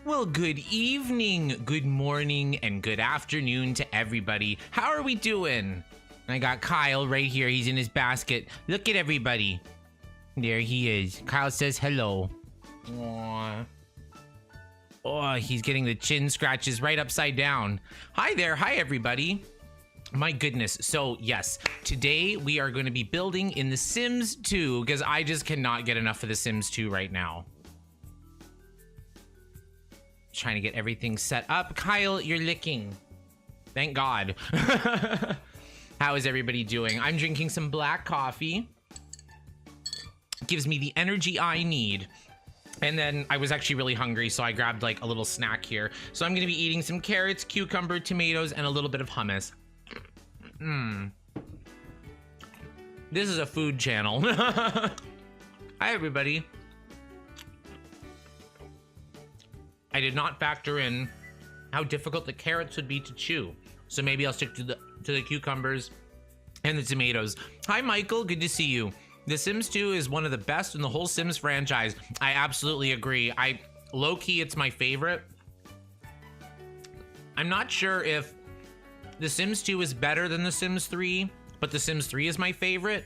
Well, good evening, good morning, and good afternoon to everybody. How are we doing? I got Kyle right here. He's in his basket. Look at everybody. There he is. Kyle says hello. Aww. Oh, he's getting the chin scratches right upside down. Hi there. Hi, everybody. My goodness. So, yes, today we are going to be building in The Sims 2 because I just cannot get enough of The Sims 2 right now. Trying to get everything set up. Kyle, you're licking. Thank God. How is everybody doing? I'm drinking some black coffee. Gives me the energy I need. And then I was actually really hungry, so I grabbed like a little snack here. So I'm going to be eating some carrots, cucumber, tomatoes, and a little bit of hummus. This is a food channel. Hi, everybody. I did not factor in how difficult the carrots would be to chew. So maybe I'll stick to the cucumbers and the tomatoes. Hi, Michael. Good to see you. The Sims 2 is one of the best in the whole Sims franchise. I absolutely agree. Low-key, it's my favorite. I'm not sure if The Sims 2 is better than The Sims 3, but The Sims 3 is my favorite,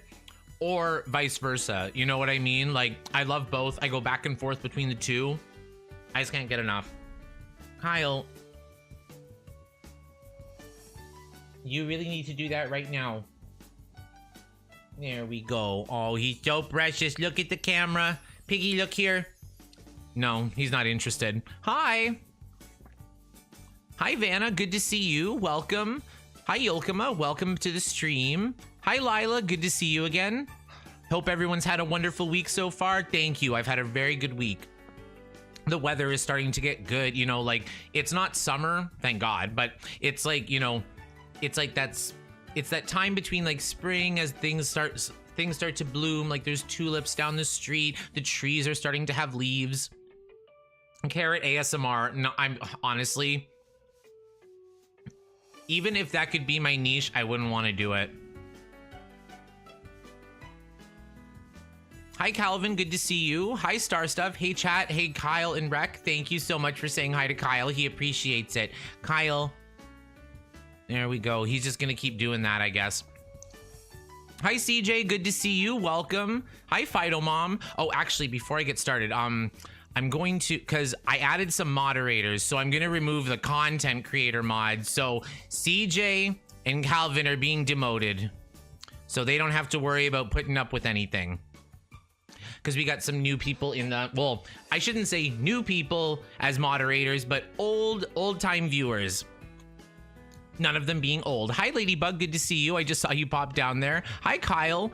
or vice versa. You know what I mean? Like, I love both. I go back and forth between the two. I just can't get enough. Kyle, you really need to do that right now. There we go. Oh, he's so precious. Look at the camera. Piggy, look here. No, he's not interested. Hi. Hi, Vanna. Good to see you. Welcome. Hi, Yolkima. Welcome to the stream. Hi, Lila. Good to see you again. Hope everyone's had a wonderful week so far. Thank you. I've had a very good week. The weather is starting to get good. You know, like, it's not summer, thank God, but it's like, you know, it's like it's that time between like spring as things start to bloom. Like there's tulips down the street. The trees are starting to have leaves. Carrot ASMR. No, I'm honestly, even if that could be my niche, I wouldn't want to do it. Hi, Calvin. Good to see you. Hi, Star Stuff. Hey, chat. Hey, Kyle and Rec. Thank you so much for saying hi to Kyle. He appreciates it. Kyle. There we go. He's just going to keep doing that, I guess. Hi, CJ. Good to see you. Welcome. Hi, Fido Mom. Oh, actually, before I get started, I'm going to, because I added some moderators, so I'm going to remove the content creator mod. So CJ and Calvin are being demoted, so they don't have to worry about putting up with anything. Because we got some new people in the, well, I shouldn't say new people as moderators, but old-time viewers. None of them being old. Hi, Ladybug. Good to see you. I just saw you pop down there. Hi, Kyle.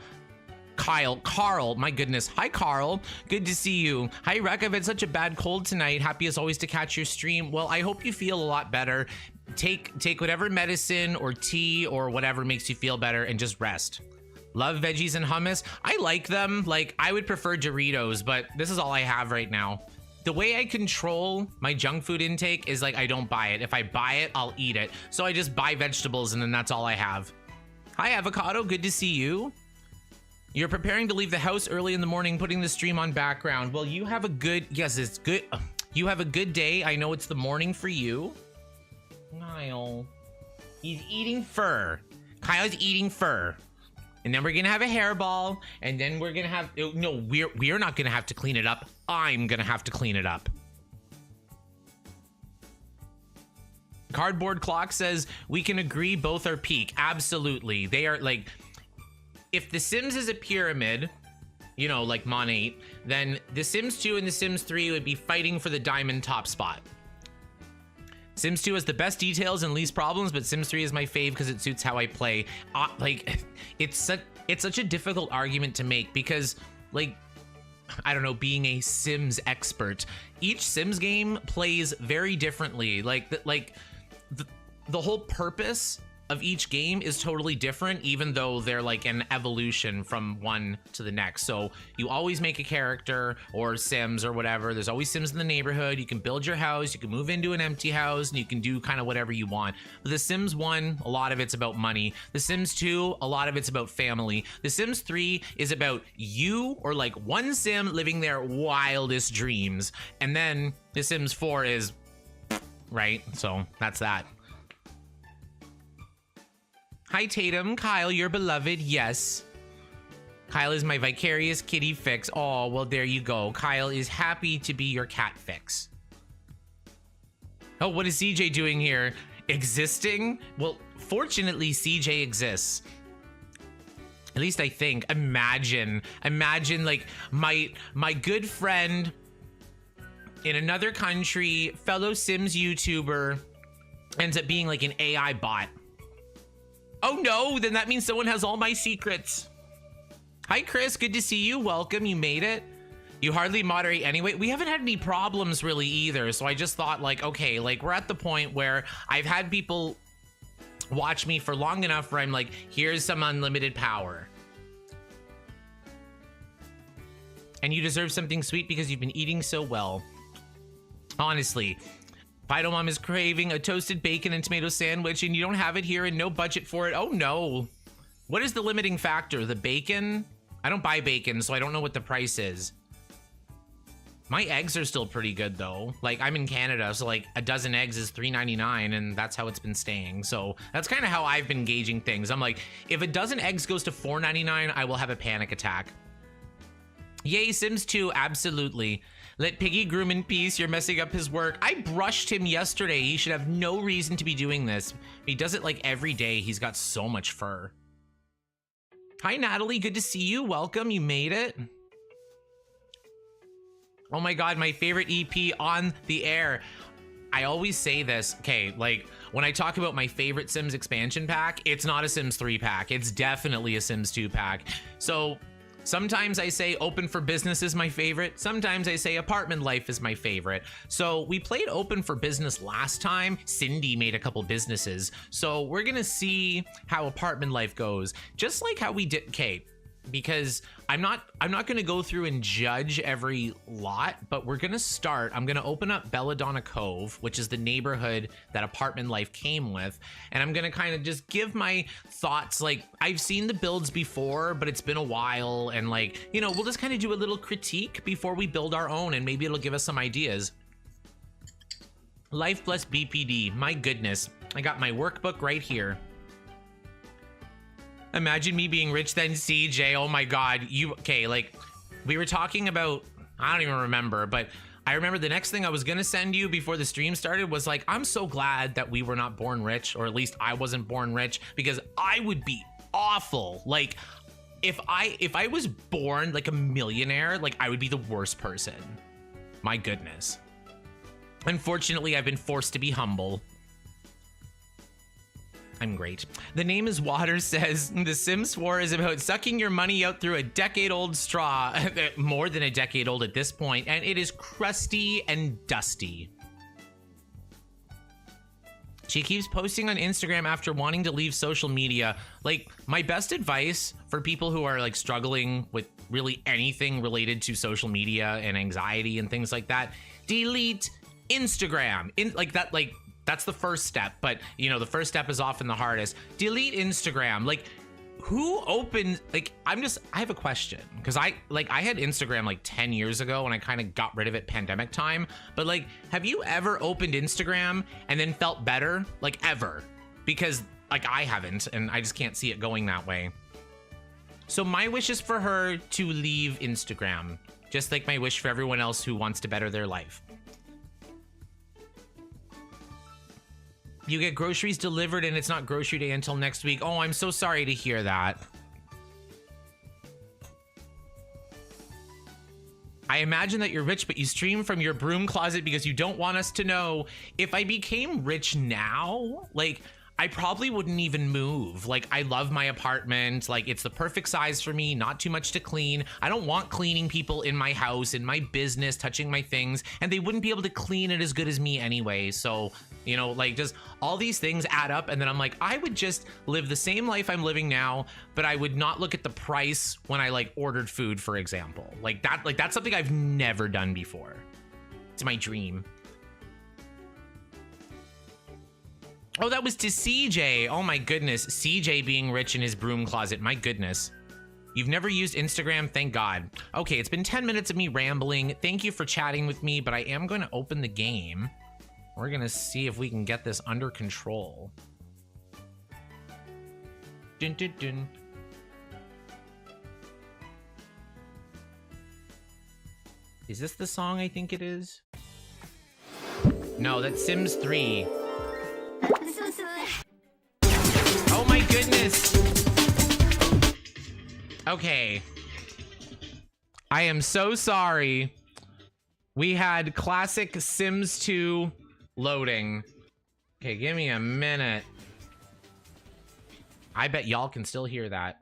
Carl. My goodness. Hi, Carl. Good to see you. Hi, Rec. I've had such a bad cold tonight. Happy as always to catch your stream. Well, I hope you feel a lot better. Take whatever medicine or tea or whatever makes you feel better and just rest. Love veggies and hummus. I like them. Like, I would prefer Doritos, but this is all I have right now. The way I control my junk food intake is like I don't buy it. If I buy it, I'll eat it. So I just buy vegetables and then that's all I have. Hi, Avocado. Good to see you. You're preparing to leave the house early in the morning, putting the stream on background. Well, you have a good, yes, it's good. You have a good day. I know it's the morning for you. Kyle. He's eating fur. Kyle's eating fur. And then we're gonna have a hairball, and then we're gonna have, no, we're not gonna have to clean it up. I'm gonna have to clean it up. Cardboard Clock says, we can agree both are peak. Absolutely. They are like, if The Sims is a pyramid, you know, like Mon 8, then The Sims 2 and The Sims 3 would be fighting for the diamond top spot. Sims 2 has the best details and least problems, but Sims 3 is my fave because it suits how I play. Like, it's such a difficult argument to make because, like, I don't know, being a Sims expert, each Sims game plays very differently. The whole purpose of each game is totally different, even though they're like an evolution from one to the next. So you always make a character or Sims or whatever. There's always Sims in the neighborhood. You can build your house, you can move into an empty house, and you can do kind of whatever you want. But The Sims 1, a lot of it's about money. The Sims 2, a lot of it's about family. The Sims 3 is about you or like one Sim living their wildest dreams. And then The Sims 4 is, right? So that's that. Hi Tatum, Kyle, your beloved, yes. Kyle is my vicarious kitty fix. Oh, well, there you go. Kyle is happy to be your cat fix. Oh, what is CJ doing here? Existing? Well, fortunately, CJ exists. At least I think. Imagine like my good friend in another country, fellow Sims YouTuber, ends up being like an AI bot. Oh no, then that means someone has all my secrets. Hi Chris, good to see you. Welcome, you made it. You hardly moderate anyway. We haven't had any problems really either. So I just thought like, okay, like we're at the point where I've had people watch me for long enough where I'm like, here's some unlimited power. And you deserve something sweet because you've been eating so well. Honestly. Fido Mom is craving a toasted bacon and tomato sandwich and you don't have it here and no budget for it. Oh no. What is the limiting factor? The bacon? I don't buy bacon, so I don't know what the price is. My eggs are still pretty good though. Like I'm in Canada, so like a dozen eggs is $3.99 and that's how it's been staying. So that's kind of how I've been gauging things. I'm like, if a dozen eggs goes to $4.99, I will have a panic attack. Yay, Sims 2, absolutely. Let Piggy groom in peace. You're messing up his work. I brushed him yesterday. He should have no reason to be doing this. He does it like every day. He's got so much fur. Hi, Natalie. Good to see you. Welcome. You made it. Oh my God, my favorite EP on the air. I always say this. Okay, like when I talk about my favorite Sims expansion pack, it's not a Sims 3 pack. It's definitely a Sims 2 pack. So sometimes I say Open for Business is my favorite. Sometimes I say Apartment Life is my favorite. So we played Open for Business last time. Cindy made a couple businesses. So we're gonna see how Apartment Life goes. Just like how we did, okay, because I'm not gonna go through and judge every lot, but we're gonna start. I'm gonna open up Belladonna Cove, which is the neighborhood that Apartment Life came with, and I'm gonna kind of just give my thoughts. Like I've seen the builds before, but it's been a while, and like, you know, we'll just kind of do a little critique before we build our own, and maybe it'll give us some ideas. Life plus BPD, my goodness. I got my workbook right here. Imagine me being rich then CJ. Oh my God. You, okay, like we were talking about, I don't even remember, but I remember the next thing I was gonna send you before the stream started was like, I'm so glad that we were not born rich, or at least I wasn't born rich, because I would be awful. Like if I was born like a millionaire, like I would be the worst person. My goodness. Unfortunately, I've been forced to be humble. I'm great. The Name is Water says, The Sims 4 is about sucking your money out through a decade-old straw, more than a decade old at this point, and it is crusty and dusty. She keeps posting on Instagram after wanting to leave social media. Like, my best advice for people who are like struggling with really anything related to social media and anxiety and things like that, delete Instagram. That's the first step, but you know, the first step is often the hardest. Delete Instagram. Like, who opened, like, I have a question, because I had Instagram like 10 years ago and I kind of got rid of it pandemic time, but like, have you ever opened Instagram and then felt better? Like, ever? Because like I haven't, and I just can't see it going that way. So my wish is for her to leave Instagram, just like my wish for everyone else who wants to better their life. You get groceries delivered and it's not grocery day until next week. Oh, I'm so sorry to hear that. I imagine that you're rich, but you stream from your broom closet because you don't want us to know. If I became rich now, like, I probably wouldn't even move. Like, I love my apartment. Like, it's the perfect size for me, not too much to clean. I don't want cleaning people in my house, in my business, touching my things, and they wouldn't be able to clean it as good as me anyway. So, you know, like, just all these things add up, and then I'm like, I would just live the same life I'm living now, but I would not look at the price when I like ordered food, for example. Like that's something I've never done before. It's my dream. Oh, that was to CJ. Oh my goodness. CJ being rich in his broom closet. My goodness. You've never used Instagram? Thank God. Okay, it's been 10 minutes of me rambling. Thank you for chatting with me, but I am going to open the game. We're going to see if we can get this under control. Dun, dun, dun. Is this the song I think it is? No, that's Sims 3. Oh my goodness. Okay. I am so sorry. We had classic Sims 2 loading. Okay, give me a minute. I bet y'all can still hear that.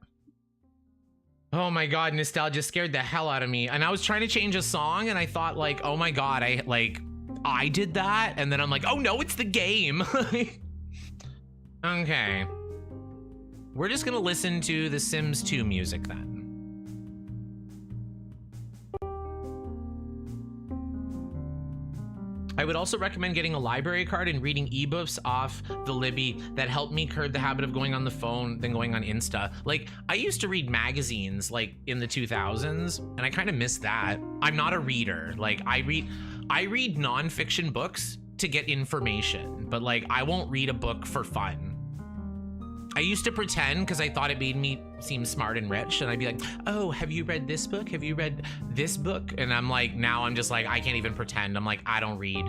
Oh my God, nostalgia scared the hell out of me. And I was trying to change a song and I thought like, oh my God, I did that. And then I'm like, oh no, it's the game. Okay. We're just gonna listen to the Sims 2 music then. I would also recommend getting a library card and reading ebooks off the Libby. That helped me curb the habit of going on the phone than going on Insta. Like, I used to read magazines like in the 2000s, and I kind of miss that. I'm not a reader. Like, I read nonfiction books to get information, but like, I won't read a book for fun. I used to pretend because I thought it made me seem smart and rich, and I'd be like, oh, have you read this book? Have you read this book? And I'm like, now I'm just like, I can't even pretend. I'm like, I don't read.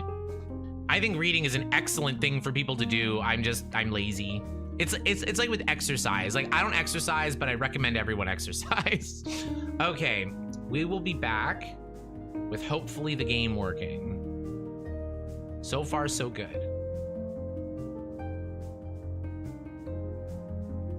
I think reading is an excellent thing for people to do. I'm lazy. It's like with exercise. Like, I don't exercise, but I recommend everyone exercise. Okay, we will be back with hopefully the game working. So far, so good.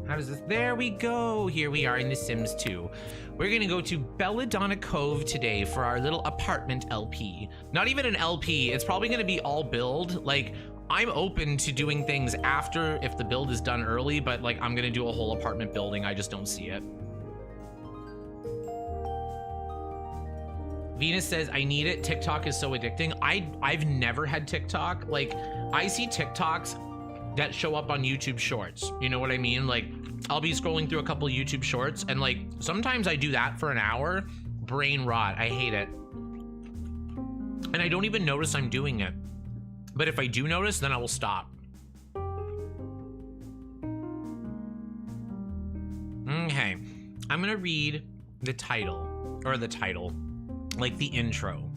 How does this? There we go. Here we are in The Sims 2. We're gonna go to Belladonna Cove today for our little apartment LP. Not even an LP. It's probably gonna be all build. Like, I'm open to doing things after if the build is done early, but like, I'm gonna do a whole apartment building. I just don't see it. Venus says, I need it. TikTok is so addicting. I've never had TikTok. Like, I see TikToks that show up on YouTube shorts. You know what I mean? Like, I'll be scrolling through a couple YouTube shorts and like, sometimes I do that for an hour. Brain rot, I hate it. And I don't even notice I'm doing it. But if I do notice, then I will stop. Okay, I'm gonna read the title, like the intro.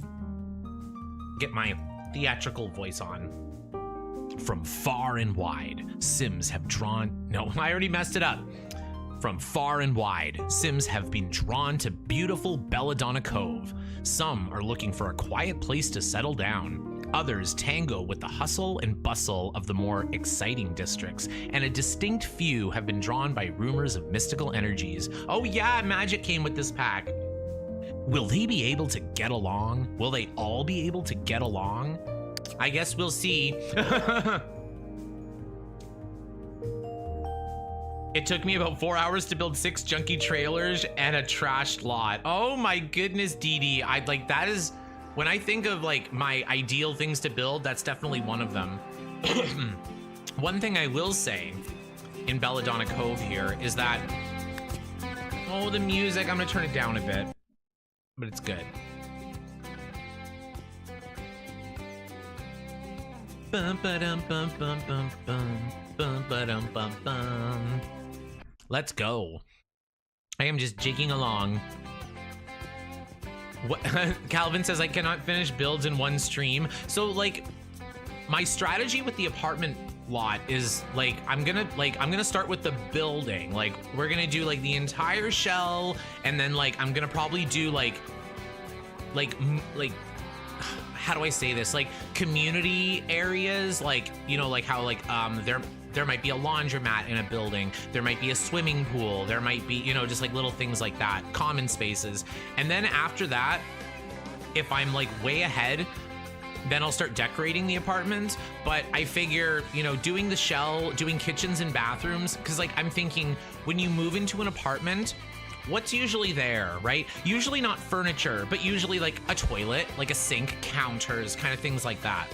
Get my theatrical voice on. From far and wide, Sims have drawn... No, I already messed it up. From far and wide, Sims have been drawn to beautiful Belladonna Cove. Some are looking for a quiet place to settle down. Others tango with the hustle and bustle of the more exciting districts. And a distinct few have been drawn by rumors of mystical energies. Oh yeah, magic came with this pack. Will they be able to get along? Will they all be able to get along? I guess we'll see. It took me about 4 hours to build 6 junky trailers and a trashed lot. Oh my goodness, Dee Dee. That is, when I think of like my ideal things to build, that's definitely one of them. One thing I will say in Belladonna Cove here is that, oh, the music, I'm gonna turn it down a bit, but it's good. Bum, ba-dum, bum, bum, bum, bum, bum, ba-dum, bum, bum. Let's go. I am just jigging along. What? Calvin says I cannot finish builds in one stream. So like, my strategy with the apartment lot is like, I'm gonna start with the building. Like, we're gonna do like the entire shell, and then like I'm gonna probably do like how do I say this? Like community areas, like, you know, like how like There might be a laundromat in a building. There might be a swimming pool. There might be, you know, just like little things like that, common spaces. And then after that, if I'm like way ahead, then I'll start decorating the apartment. But I figure, you know, doing the shell, doing kitchens and bathrooms, because like I'm thinking when you move into an apartment, what's usually there, right? Usually not furniture, but usually like a toilet, like a sink, counters, kind of things like that.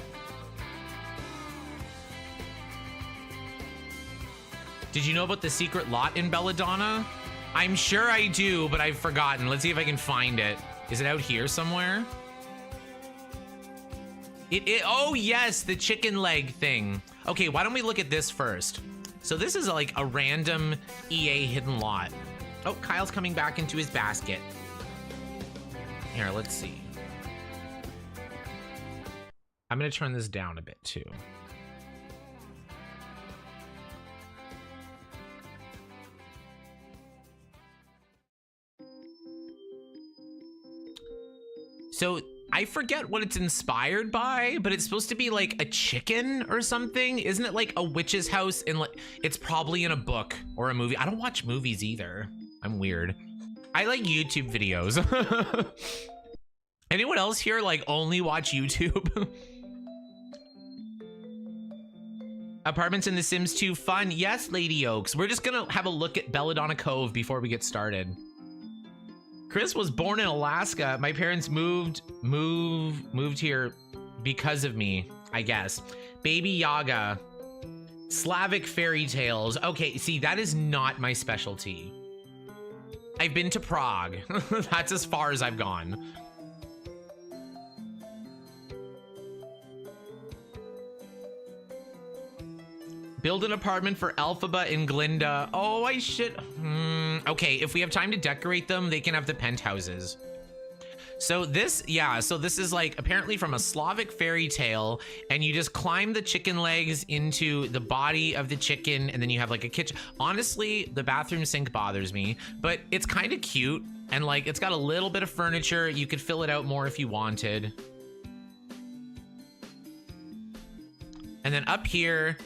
Did you know about the secret lot in Belladonna? I'm sure I do, but I've forgotten. Let's see if I can find it. Is it out here somewhere? Oh yes, the chicken leg thing. Okay, why don't we look at this first? So this is like a random EA hidden lot. Oh, Kyle's coming back into his basket. Here, let's see. I'm gonna turn this down a bit too. So I forget what it's inspired by, but it's supposed to be like a chicken or something. Isn't it like a witch's house in like, it's probably in a book or a movie. I don't watch movies either. I'm weird. I like YouTube videos. Anyone else here like only watch YouTube? Apartments in The Sims 2 fun. Yes, Lady Oaks. We're just gonna have a look at Belladonna Cove before we get started. Chris was born in Alaska. My parents moved here because of me, I guess. Baby Yaga. Slavic fairy tales. Okay, see, that is not my specialty. I've been to Prague. That's as far as I've gone. Build an apartment for Alphaba and Glinda. Oh, I should. Okay, if we have time to decorate them, they can have the penthouses. So this, yeah, so this is like apparently from a Slavic fairy tale, and you just climb the chicken legs into the body of the chicken, and then you have like a kitchen. Honestly, the bathroom sink bothers me, but it's kind of cute, and like it's got a little bit of furniture. You could fill it out more if you wanted. And then up here,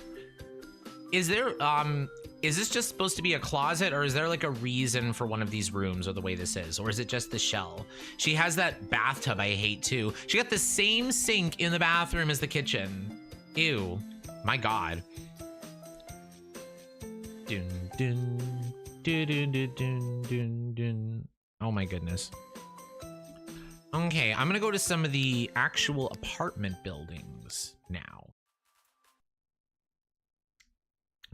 is this just supposed to be a closet, or is there like a reason for one of these rooms or the way this is, or is it just the shell? She has that bathtub I hate too. She got the same sink in the bathroom as the kitchen. Ew, my God. Dun, dun, dun, dun, dun, dun, dun, dun. Oh my goodness. Okay, I'm gonna go to some of the actual apartment buildings now.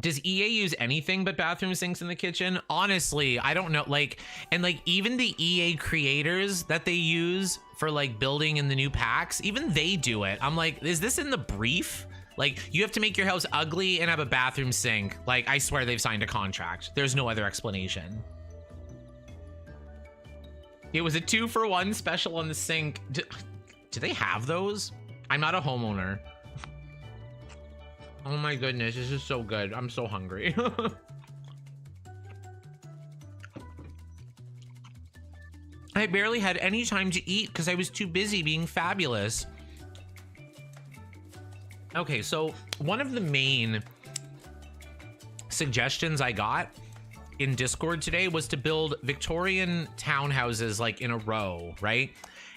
Does EA use anything but bathroom sinks in the kitchen? Honestly, I don't know. Like, and like even the EA creators that they use for like building in the new packs, even they do it. I'm like, is this in the brief? Like, you have to make your house ugly and have a bathroom sink. Like, I swear they've signed a contract. There's no other explanation. It was a 2-for-1 special on the sink. Do they have those? I'm not a homeowner. Oh my goodness, this is so good. I'm so hungry. I barely had any time to eat because I was too busy being fabulous. Okay, so one of the main suggestions I got in Discord today was to build Victorian townhouses like in a row, right?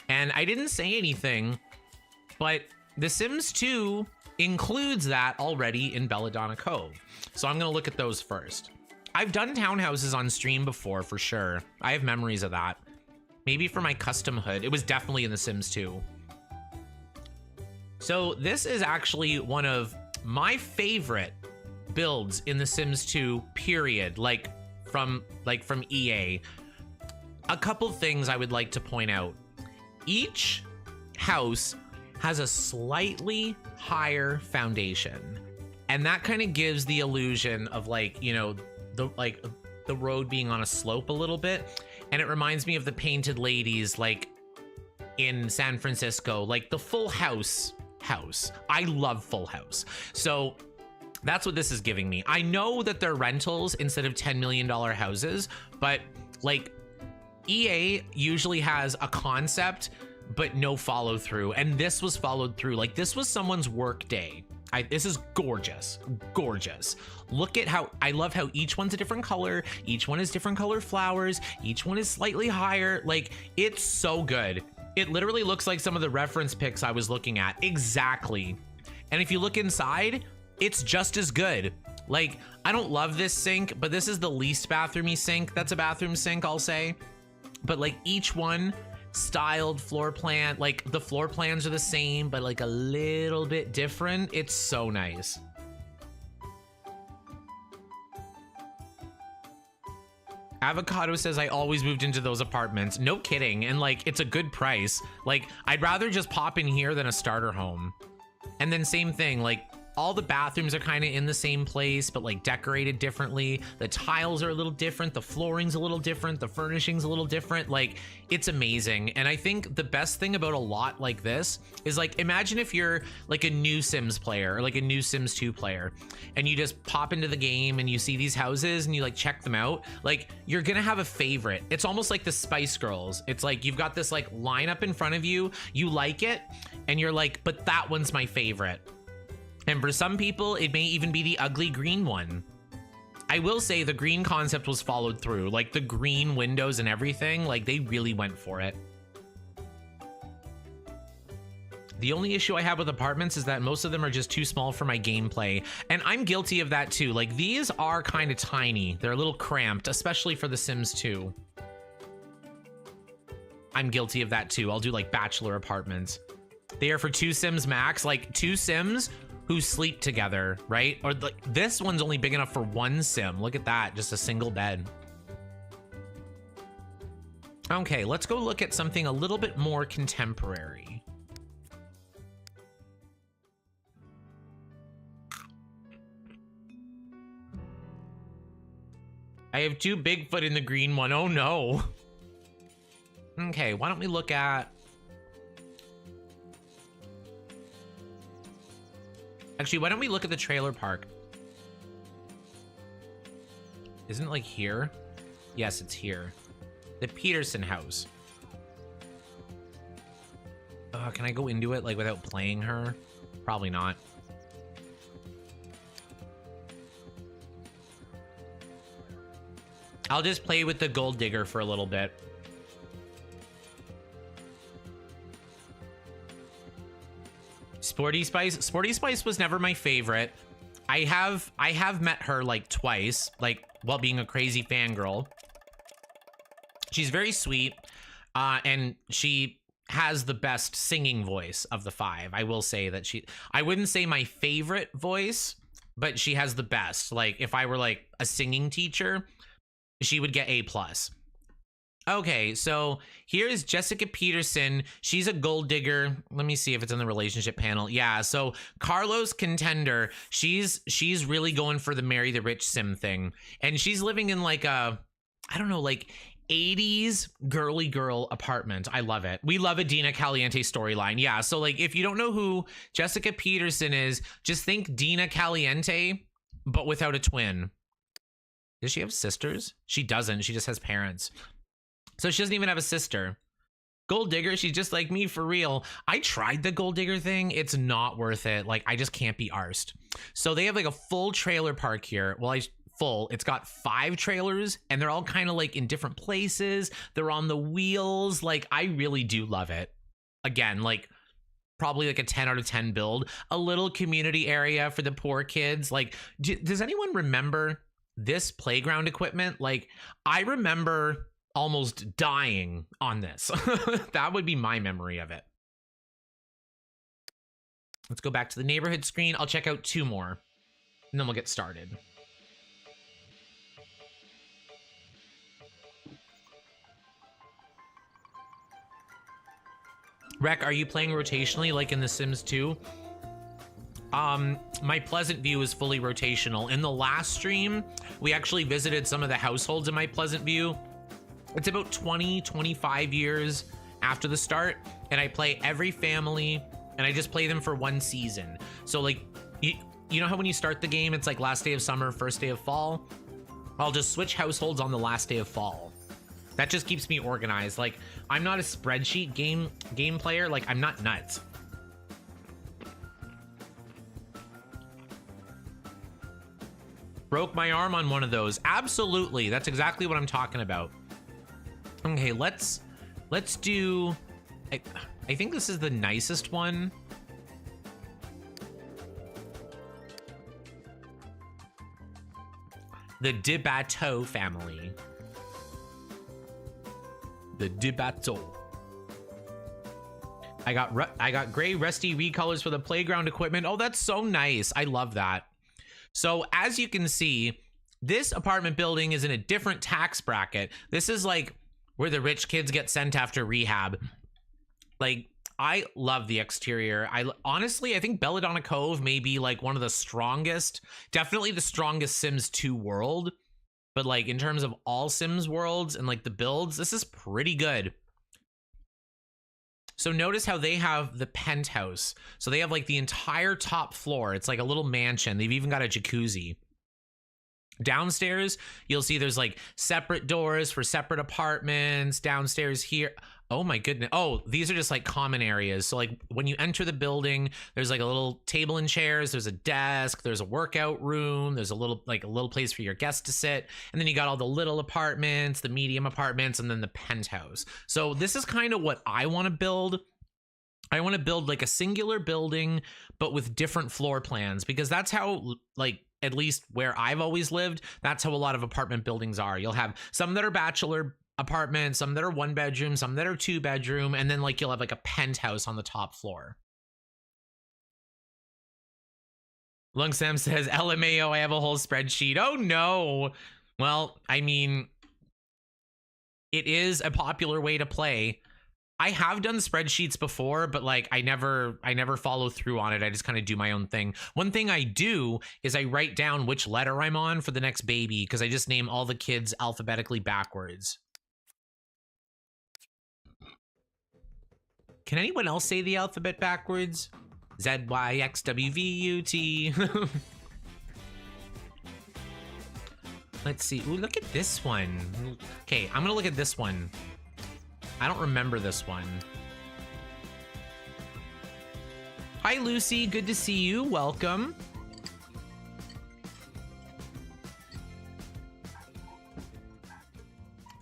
And I didn't say anything, but The Sims 2 includes that already in Belladonna Cove. So I'm gonna look at those first. I've done townhouses on stream before for sure. I have memories of that. Maybe for my custom hood. It was definitely in The Sims 2. So this is actually one of my favorite builds in The Sims 2, period. Like from EA. A couple things I would like to point out. Each house has a slightly higher foundation, and that kind of gives the illusion of like, you know, the road being on a slope a little bit. And it reminds me of the Painted Ladies, like in San Francisco, like the Full House. I love Full House. So that's what this is giving me. I know that they're rentals instead of $10 million houses, but like EA usually has a concept but no follow through, and this was followed through. Like, this was someone's work day. This is gorgeous, gorgeous. Look at how, I love how each one's a different color. Each one is different color flowers. Each one is slightly higher. Like, it's so good. It literally looks like some of the reference pics I was looking at. Exactly. And if you look inside, it's just as good. Like, I don't love this sink, but this is the least bathroomy sink. That's a bathroom sink, I'll say. But like each one, styled floor plan, like the floor plans are the same, but like a little bit different. It's so nice. Avocado says, I always moved into those apartments. No kidding. And like, it's a good price. Like, I'd rather just pop in here than a starter home. And then same thing, like all the bathrooms are kind of in the same place, but like decorated differently. The tiles are a little different. The flooring's a little different. The furnishing's a little different. Like, it's amazing. And I think the best thing about a lot like this is, like, imagine if you're like a new Sims player or like a new Sims 2 player, and you just pop into the game and you see these houses and you like check them out. Like, you're gonna have a favorite. It's almost like the Spice Girls. It's like you've got this like lineup in front of you, you like it, and you're like, but that one's my favorite. And for some people, it may even be the ugly green one. I will say the green concept was followed through. Like the green windows and everything, like they really went for it. The only issue I have with apartments is that most of them are just too small for my gameplay. And I'm guilty of that too. Like, these are kind of tiny. They're a little cramped, especially for The Sims 2. I'm guilty of that too. I'll do like bachelor apartments. They are for 2 Sims max, like 2 Sims who sleep together, right? Or like this one's only big enough for 1 Sim. Look at that, just a single bed. Okay, let's go look at something a little bit more contemporary. I have 2 Bigfoot in the green one. Oh no. Okay, why don't we look at... Actually, why don't we look at the trailer park? Isn't it like here? Yes, it's here. The Peterson house. Can I go into it like without playing her? Probably not. I'll just play with the gold digger for a little bit. Sporty Spice was never my favorite. I have met her like twice, like while being a crazy fangirl. She's very sweet, and she has the best singing voice of the 5. I will say that I wouldn't say my favorite voice, but she has the best. Like, if I were like a singing teacher, she would get A+. Okay, so here's Jessica Peterson. She's a gold digger. Let me see if it's in the relationship panel. Yeah, so Carlos Contender, she's really going for the marry the rich sim thing. And she's living in like a, I don't know, like 80s girly girl apartment. I love it. We love a Dina Caliente storyline. Yeah, so like if you don't know who Jessica Peterson is, just think Dina Caliente, but without a twin. Does she have sisters? She doesn't. She just has parents. So she doesn't even have a sister. Gold digger, she's just like me for real. I tried the gold digger thing. It's not worth it. Like, I just can't be arsed. So they have like a full trailer park here. Well, it's got 5 trailers and they're all kind of like in different places. They're on the wheels. Like, I really do love it. Again, like probably like a 10 out of 10 build. A little community area for the poor kids. Like, does anyone remember this playground equipment? Like, I remember almost dying on this. That would be my memory of it. Let's go back to the neighborhood screen. I'll check out 2 more and then we'll get started. Rec, are you playing rotationally like in The Sims 2? My Pleasant View is fully rotational. In the last stream, we actually visited some of the households in my Pleasant View. It's about 20-25 years after the start, and I play every family, and I just play them for 1 season. So like, you know how when you start the game, it's like last day of summer, first day of fall? I'll just switch households on the last day of fall. That just keeps me organized. Like, I'm not a spreadsheet game player. Like, I'm not nuts. Broke my arm on one of those. Absolutely. That's exactly what I'm talking about. Okay, let's do... I think this is the nicest one. The de Bateau family. The de Bateau. I got gray rusty recolors for the playground equipment. Oh, that's so nice. I love that. So as you can see, this apartment building is in a different tax bracket. This is like where the rich kids get sent after rehab. Like, I love the exterior. Honestly, I think Belladonna Cove may be like one of the strongest, definitely the strongest Sims 2 world. But like in terms of all Sims worlds and like the builds, this is pretty good. So notice how they have the penthouse. So they have like the entire top floor. It's like a little mansion. They've even got a jacuzzi. Downstairs, you'll see there's like separate doors for separate apartments. Downstairs here. Oh my goodness. Oh, these are just like common areas. So like when you enter the building, there's like a little table and chairs. There's a desk. There's a workout room. There's a little place for your guests to sit. And then you got all the little apartments, the medium apartments, and then the penthouse. So this is kind of what I want to build. I want to build like a singular building, but with different floor plans, because that's how, like, at least where I've always lived, that's how a lot of apartment buildings are. You'll have some that are bachelor apartments, some that are 1 bedroom, some that are 2 bedroom, and then like you'll have like a penthouse on the top floor. Lung Sam says, LMAO, I have a whole spreadsheet. Oh no. Well, I mean, it is a popular way to play. I have done spreadsheets before, but like I never follow through on it. I just kind of do my own thing. One thing I do is I write down which letter I'm on for the next baby, because I just name all the kids alphabetically backwards. Can anyone else say the alphabet backwards? Z-Y-X-W-V-U-T. Let's see. Ooh, look at this one. Okay, I'm gonna look at this one. I don't remember this one. Hi, Lucy. Good to see you. Welcome.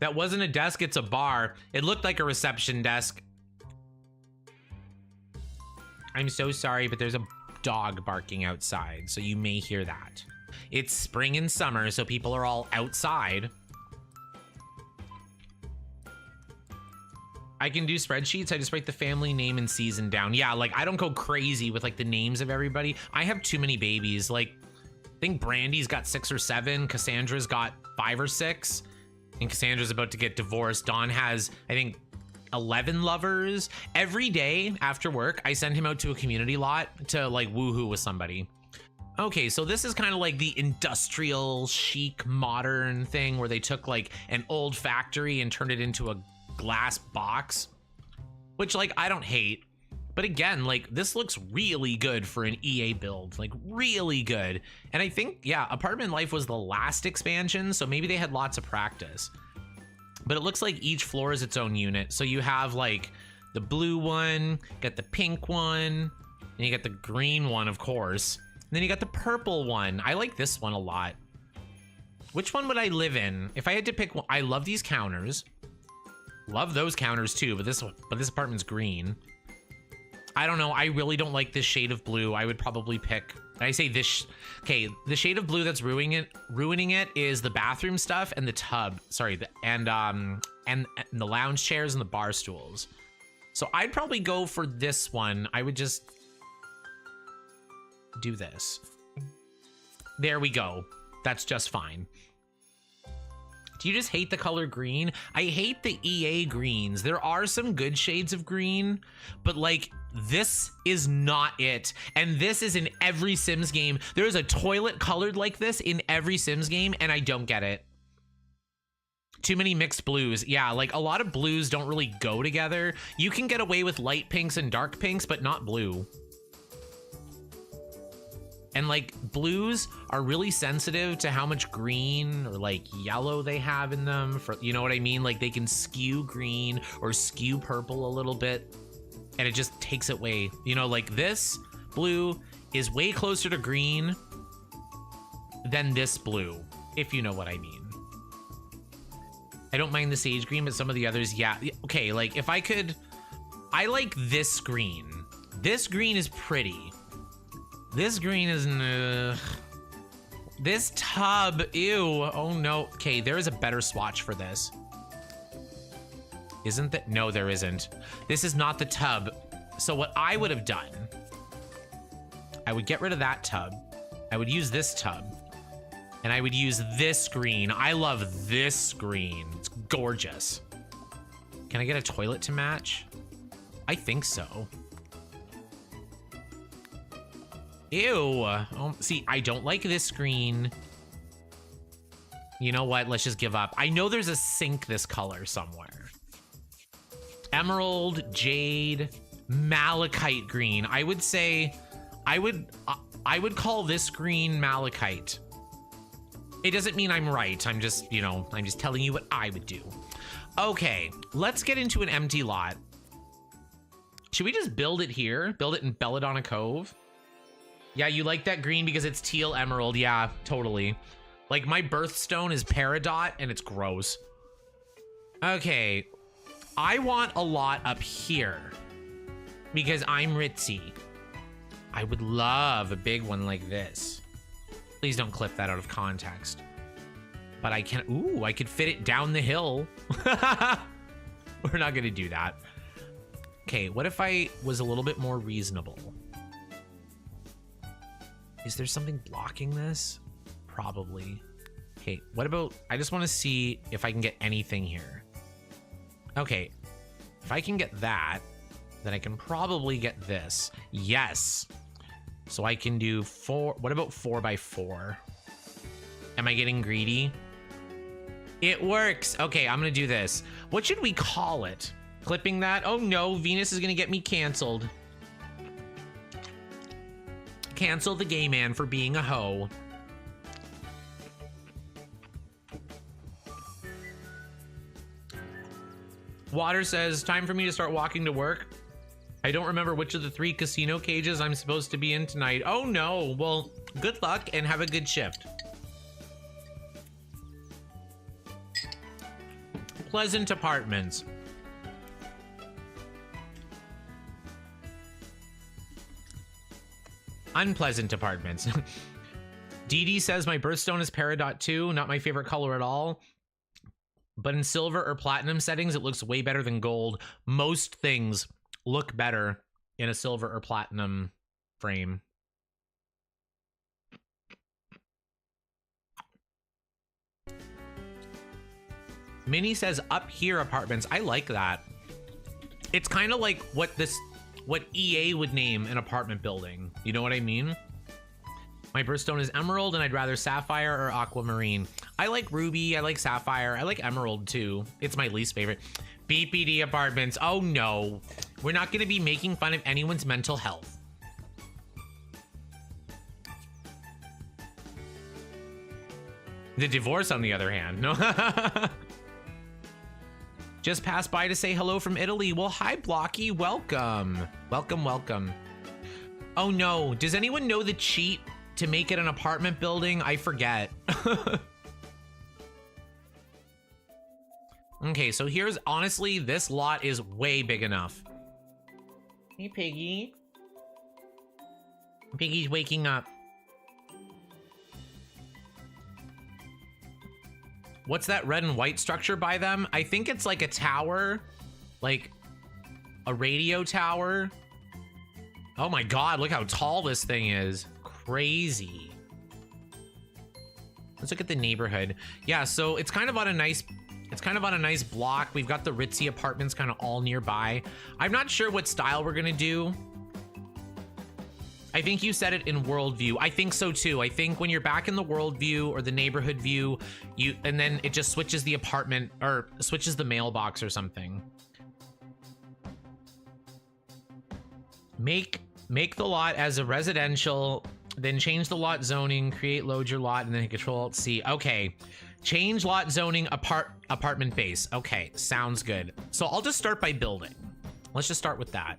That wasn't a desk, it's a bar. It looked like a reception desk. I'm so sorry, but there's a dog barking outside, so you may hear that. It's spring and summer, so people are all outside. I can do spreadsheets. I just write the family name and season down. Yeah, like I don't go crazy with like the names of everybody. I have too many babies. Like I think Brandy's got 6 or 7. Cassandra's got 5 or 6. And Cassandra's about to get divorced. Dawn has, I think, 11 lovers. Every day after work, I send him out to a community lot to like woohoo with somebody. Okay, so this is kind of like the industrial chic modern thing where they took like an old factory and turned it into a glass box, which like I don't hate, but again, like this looks really good for an EA build, like really good. And I think, yeah, Apartment Life was the last expansion, so maybe they had lots of practice. But it looks like each floor is its own unit. So you have like the blue one, got the pink one, and you got the green one, of course. And then you got the purple one. I like this one a lot. Which one would I live in? If I had to pick one, I love these counters. Love those counters too, but this apartment's green. I don't know. I really don't like this shade of blue. I would probably pick. I say this. Okay, the shade of blue that's ruining it is the bathroom stuff and the tub. Sorry, and the lounge chairs and the bar stools. So I'd probably go for this one. I would just do this. There we go. That's just fine. Do you just hate the color green? I hate the EA greens. There are some good shades of green, but like this is not it. And this is in every Sims game. There is a toilet colored like this in every Sims game, and I don't get it. Too many mixed blues. Yeah, like a lot of blues don't really go together. You can get away with light pinks and dark pinks, but not blue. And like blues are really sensitive to how much green or like yellow they have in them, for, you know what I mean? Like they can skew green or skew purple a little bit, and it just takes it away. You know, like this blue is way closer to green than this blue, if you know what I mean. I don't mind the sage green, but some of the others, yeah. Okay, like if I could, I like this green. This green is pretty. This green is, this tub, ew, oh no. Okay, there is a better swatch for this. Isn't that? No, there isn't. This is not the tub. So what I would have done, I would get rid of that tub. I would use this tub. And I would use this green. I love this green. It's gorgeous. Can I get a toilet to match? I think so. Ew. Oh, see, I don't like this green. You know what? Let's just give up. I know there's a sink this color somewhere. Emerald, jade, malachite green. I would say, I would call this green malachite. It doesn't mean I'm right. I'm just, you know, I'm just telling you what I would do. Okay, let's get into an empty lot. Should we just build it here? Build it in Belladonna Cove? Yeah, you like that green because it's teal emerald. Yeah, totally. Like my birthstone is peridot and it's gross. Okay, I want a lot up here because I'm ritzy. I would love a big one like this. Please don't clip that out of context. But I can, ooh, I could fit it down the hill. We're not gonna do that. Okay, what if I was a little bit more reasonable? Is there something blocking this? Probably. Okay, what about, I just wanna see if I can get anything here. Okay, if I can get that, then I can probably get this. Yes. So I can do what about 4x4? Am I getting greedy? It works. Okay, I'm gonna do this. What should we call it? Clipping that? Oh no, Venus is gonna get me canceled. Cancel the gay man for being a hoe. Water says, time for me to start walking to work. I don't remember which of the 3 casino cages I'm supposed to be in tonight. Oh no, well, good luck and have a good shift. Pleasant apartments. Unpleasant apartments. Dee Dee says my birthstone is peridot too, not my favorite color at all. But in silver or platinum settings, it looks way better than gold. Most things look better in a silver or platinum frame. Minnie says up here apartments. I like that. It's kind of like what EA would name an apartment building. You know what I mean? My birthstone is emerald and I'd rather sapphire or aquamarine. I like ruby, I like sapphire, I like emerald too. It's my least favorite. BPD apartments, oh no. We're not gonna be making fun of anyone's mental health. The divorce, on the other hand, no. Just passed by to say hello from Italy. Well, hi Blocky, welcome. Welcome, welcome. Oh no, does anyone know the cheat to make it an apartment building? I forget. Okay, so here's, honestly, this lot is way big enough. Hey, Piggy. Piggy's waking up. What's that red and white structure by them? I think it's like a tower, like a radio tower. Oh my God, look how tall this thing is. Crazy. Let's look at the neighborhood. Yeah, so it's kind of on a nice block. We've got the ritzy apartments kind of all nearby. I'm not sure what style we're gonna do. I think you said it in world view. I think so too. I think when you're back in the world view or the neighborhood view, and then it just switches the apartment or switches the mailbox or something. Make the lot as a residential, then change the lot zoning, create load your lot, and then Control-Alt-C. Okay, change lot zoning apartment base. Okay, sounds good. So I'll just start by building. Let's just start with that.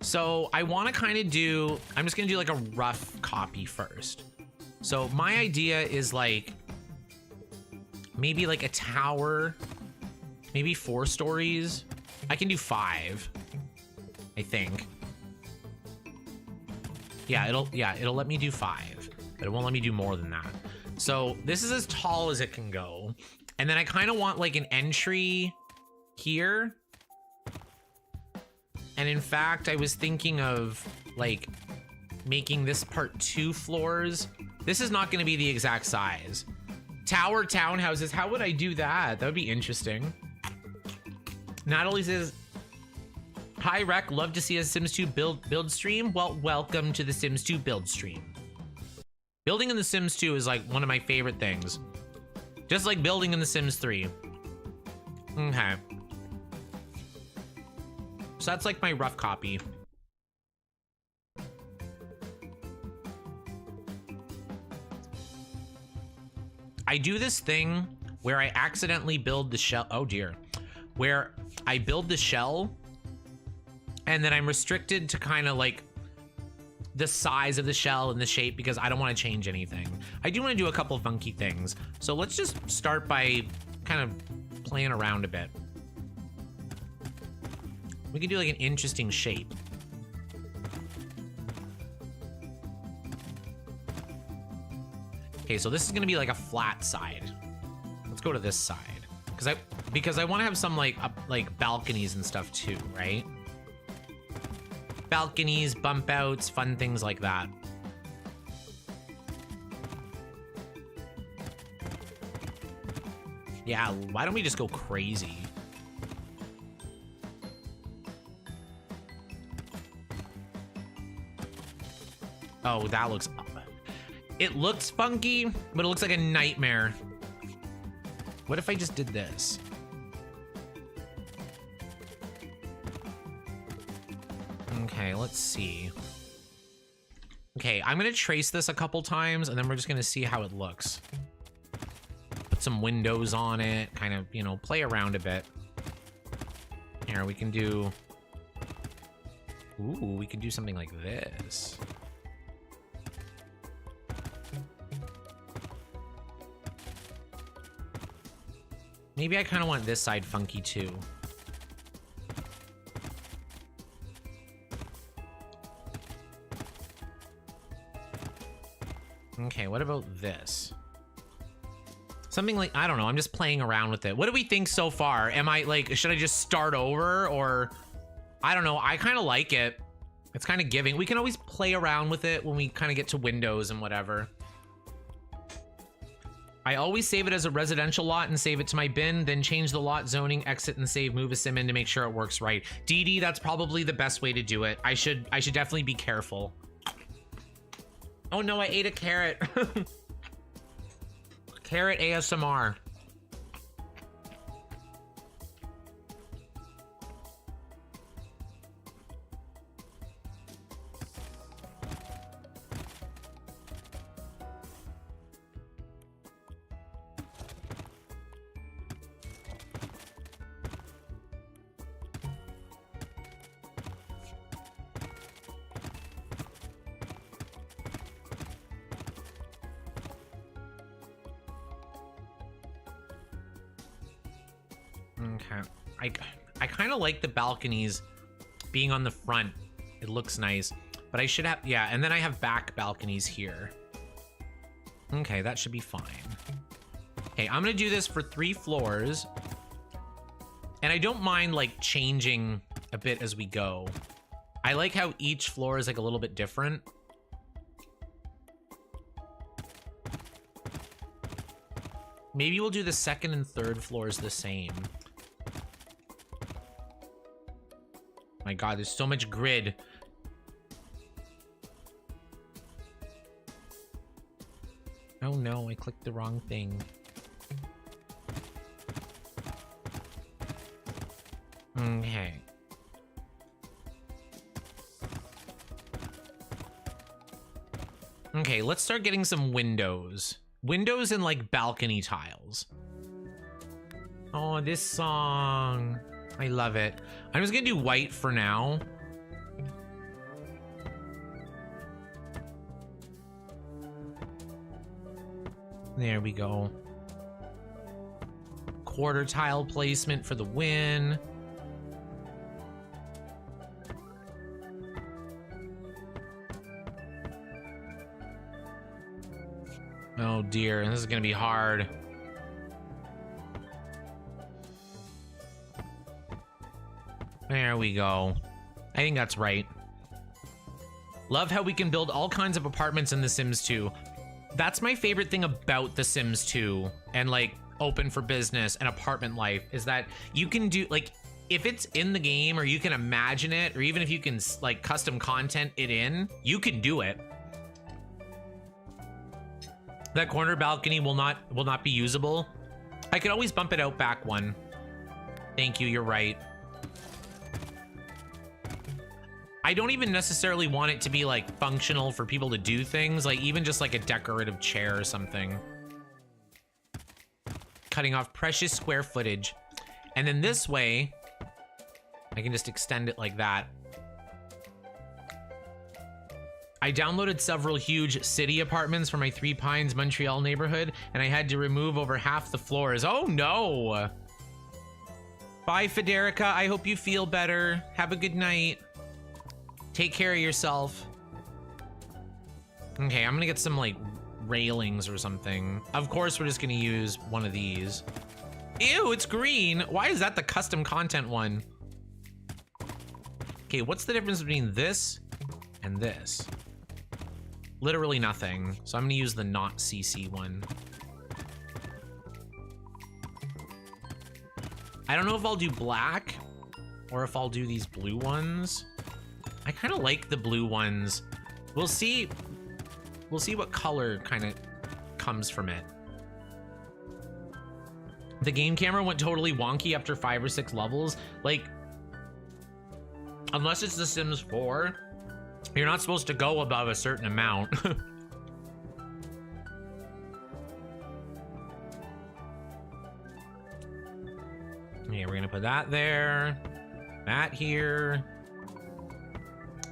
So I want to kind of do, I'm just going to do like a rough copy first. So my idea is like maybe like a tower, maybe 4 stories. I can do 5, I think. Yeah, it'll let me do 5, but it won't let me do more than that. So this is as tall as it can go. And then I kind of want like an entry here. And in fact, I was thinking of like making this part 2 floors. This is not going to be the exact size. Tower townhouses, how would I do that? That would be interesting. Natalie says, hi Rec, love to see a Sims 2 build stream. Well, welcome to the Sims 2 build stream. Building in the Sims 2 is like one of my favorite things. Just like building in the Sims 3. Okay. So that's like my rough copy. I do this thing where I accidentally build the shell. Oh dear. Where I build the shell and then I'm restricted to kind of like the size of the shell and the shape because I don't want to change anything. I do want to do a couple of funky things. So let's just start by kind of playing around a bit. We can do like an interesting shape. Okay, so this is gonna be like a flat side. Let's go to this side because I want to have some like balconies and stuff too, right? Balconies, bump outs, fun things like that. Yeah, why don't we just go crazy? Oh, that looks... It looks funky, but it looks like a nightmare. What if I just did this? Okay, let's see. Okay, I'm gonna trace this a couple times and then we're just gonna see how it looks. Put some windows on it, kind of, you know, play around a bit. Here, we can do... Ooh, we can do something like this. Maybe I kind of want this side funky too. Okay, what about this? Something like, I don't know, I'm just playing around with it. What do we think so far? Am I like, should I just start over or, I don't know, I kind of like it. It's kind of giving. We can always play around with it when we kind of get to windows and whatever. I always save it as a residential lot and save it to my bin, then change the lot zoning, exit and save, move a sim in to make sure it works right. DD, that's probably the best way to do it. I should definitely be careful. Oh no, I ate a carrot. Carrot ASMR. Okay, I kind of like the balconies being on the front. It looks nice, but I should have, yeah, and then I have back balconies here. Okay, that should be fine. Okay, I'm gonna do this for 3 floors. And I don't mind like changing a bit as we go. I like how each floor is like a little bit different. Maybe we'll do the 2nd and 3rd floors the same. My God, there's so much grid. Oh no, I clicked the wrong thing. Okay. Okay, let's start getting some windows. Windows and like balcony tiles. Oh, this song. I love it. I'm just gonna do white for now. There we go. Quarter tile placement for the win. Oh dear, this is gonna be hard. There we go. I think that's right. Love how we can build all kinds of apartments in The Sims 2. That's my favorite thing about The Sims 2 and like open for business and apartment life is that you can do like, if it's in the game or you can imagine it, or even if you can like custom content it in, you can do it. That corner balcony will not be usable. I could always bump it out back one. Thank you, you're right. I don't even necessarily want it to be like functional for people to do things, like even just like a decorative chair or something. Cutting off precious square footage. And then this way, I can just extend it like that. I downloaded several huge city apartments for my Three Pines, Montreal neighborhood, and I had to remove over half the floors. Oh no! Bye, Federica. I hope you feel better. Have a good night. Take care of yourself. Okay, I'm gonna get some like railings or something. Of course, we're just gonna use one of these. Ew, it's green. Why is that the custom content one? Okay, what's the difference between this and this? Literally nothing. So I'm gonna use the not CC one. I don't know if I'll do black or if I'll do these blue ones. I kind of like the blue ones. We'll see what color kind of comes from it. The game camera went totally wonky after 5 or 6 levels. Like, unless it's The Sims 4, you're not supposed to go above a certain amount. Okay, we're gonna put that there, that here.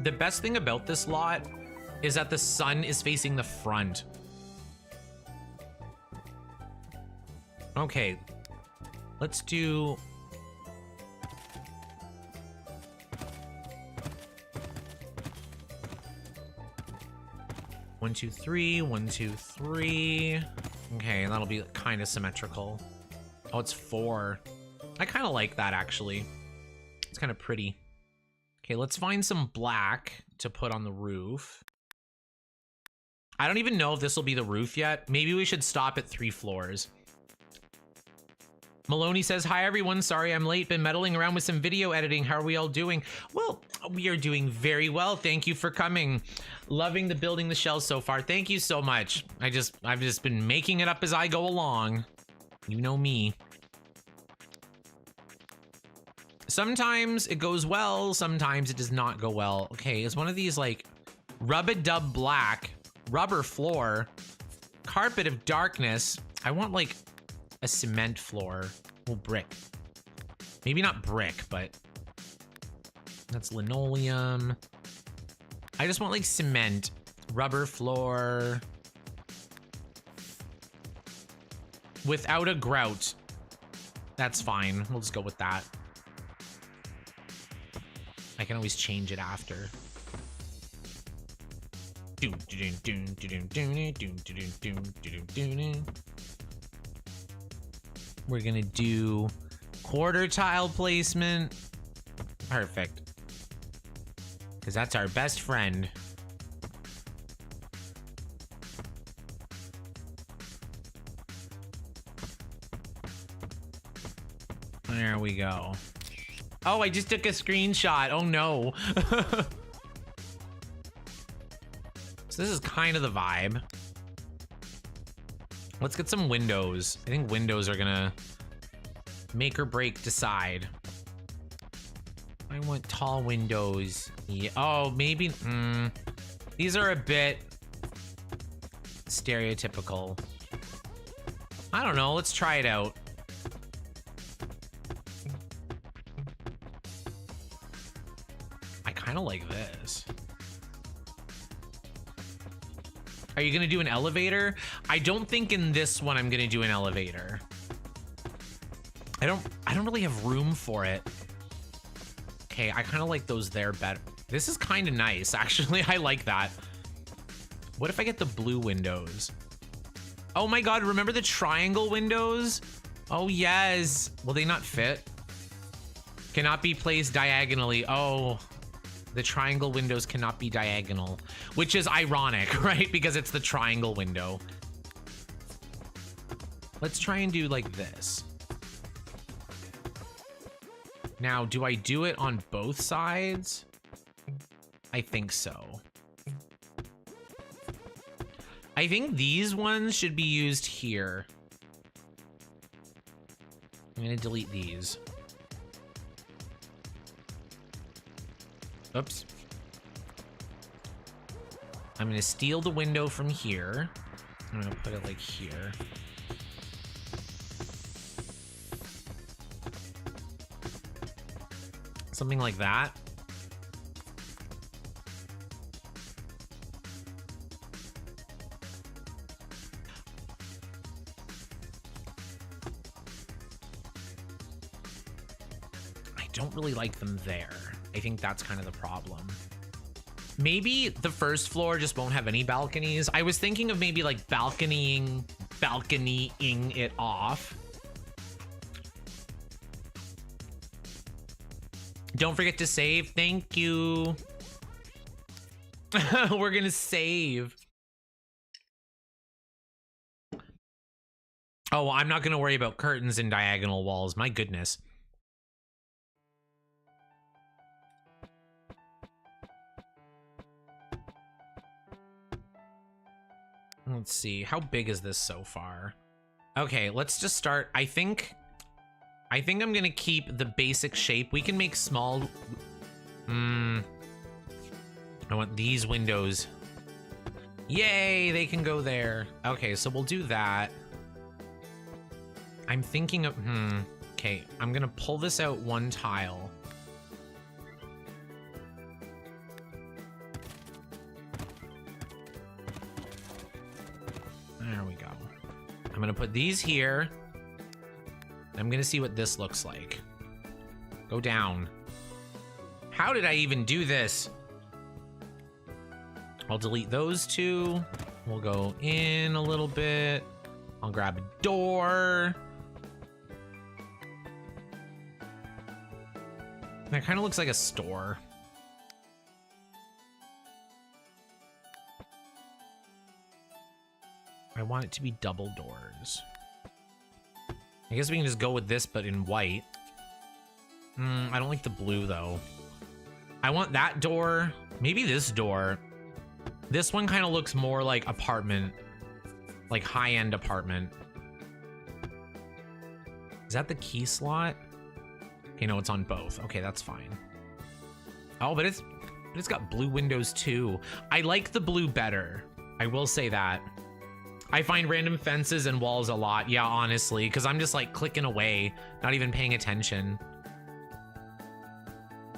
The best thing about this lot is that the sun is facing the front. Okay, let's do... One, two, three, 1, 2, 3. Okay, that'll be kind of symmetrical. Oh, it's 4. I kind of like that, actually. It's kind of pretty. Okay, let's find some black to put on the roof. I don't even know if this will be the roof yet. Maybe we should stop at 3 floors. Maloney says, hi everyone, sorry I'm late. Been meddling around with some video editing. How are we all doing? Well, we are doing very well. Thank you for coming. Loving the building the shells so far. Thank you so much. I've just been making it up as I go along. You know me. Sometimes it goes well, sometimes it does not go well. Okay, is one of these like rub-a-dub black, rubber floor, carpet of darkness. I want like a cement floor. Well, brick. Maybe not brick, but that's linoleum. I just want like cement, rubber floor. Without a grout. That's fine. We'll just go with that. I can always change it after. We're gonna do quarter tile placement. Perfect. Because that's our best friend. There we go. Oh, I just took a screenshot. Oh no. So this is kind of the vibe. Let's get some windows. I think windows are gonna make or break decide. I want tall windows. Yeah. Oh, maybe. These are a bit stereotypical. I don't know. Let's try it out. I kind of like this. Are you gonna do an elevator? I don't think in this one I'm gonna do an elevator. I don't really have room for it. Okay, I kind of like those there better. This is kind of nice, actually. I like that. What if I get the blue windows? Oh my God, remember the triangle windows? Oh yes. Will they not fit? Cannot be placed diagonally. Oh, the triangle windows cannot be diagonal, which is ironic, right? Because it's the triangle window. Let's try and do like this. Now, do I do it on both sides? I think so. I think these ones should be used here. I'm gonna delete these. Oops. I'm gonna steal the window from here. I'm gonna put it like here. Something like that. I don't really like them there. I think that's kind of the problem. Maybe the first floor just won't have any balconies. I was thinking of maybe like balconying it off. Don't forget to save. Thank you. We're gonna save. Oh, I'm not gonna worry about curtains and diagonal walls. My goodness. Let's see. How big is this so far? Okay, let's just start. I think I'm gonna keep the basic shape. We can make small. I want these windows. Yay, they can go there. Okay, so we'll do that. I'm thinking of, okay, I'm gonna pull this out one tile. There we go. I'm gonna put these here. I'm gonna see what this looks like. Go down. How did I even do this? I'll delete those two. We'll go in a little bit. I'll grab a door. That kind of looks like a store. I want it to be double doors. I guess we can just go with this, but in white. I don't like the blue, though. I want that door. Maybe this door. This one kind of looks more like apartment. Like high-end apartment. Is that the key slot? Okay, no, it's on both. Okay, that's fine. Oh, but it's got blue windows, too. I like the blue better. I will say that. I find random fences and walls a lot. Yeah, honestly, because I'm just like clicking away, not even paying attention.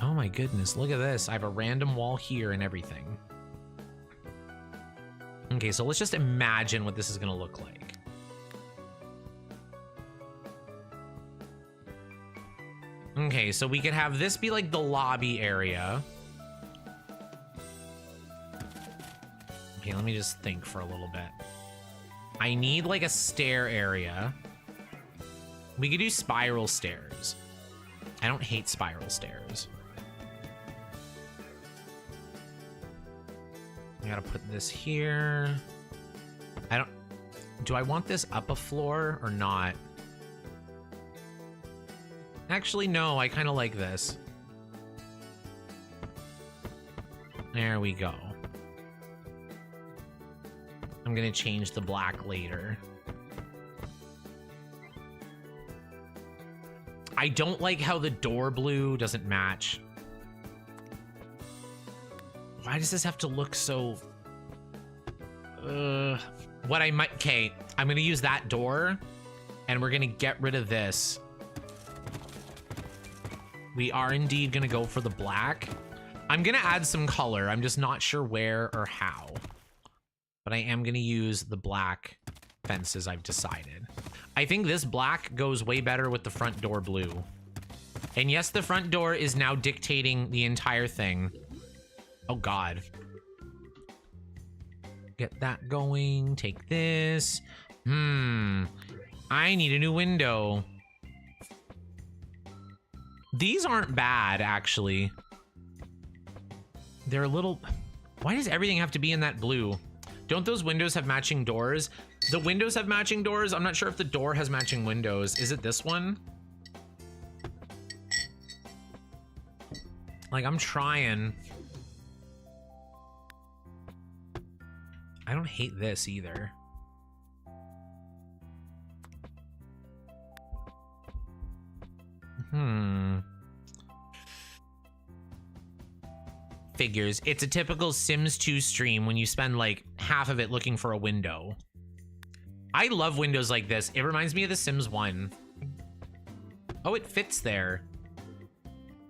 Oh my goodness, look at this. I have a random wall here and everything. Okay, so let's just imagine what this is gonna look like. Okay, so we could have this be like the lobby area. Okay, let me just think for a little bit. I need like a stair area. We could do spiral stairs. I don't hate spiral stairs. I gotta put this here. Do I want this up a floor or not? Actually, no, I kind of like this. There we go. I'm gonna change the black later. I don't like how the door blue doesn't match. Why does this have to look so... What I might... Okay, I'm gonna use that door, and we're gonna get rid of this. We are indeed gonna go for the black. I'm gonna add some color. I'm just not sure where or how. but I am going to use the black fences, I've decided. I think this black goes way better with the front door blue. And yes, the front door is now dictating the entire thing. Oh, God. Get that going. Take this. I need a new window. These aren't bad, actually. They're a little... Why does everything have to be in that blue? Don't those windows have matching doors? The windows have matching doors. I'm not sure if the door has matching windows. Is it this one? Like, I'm trying. I don't hate this either. Figures. It's a typical Sims 2 stream when you spend like half of it looking for a window. I love windows like this. It reminds me of the Sims 1. Oh, it fits there.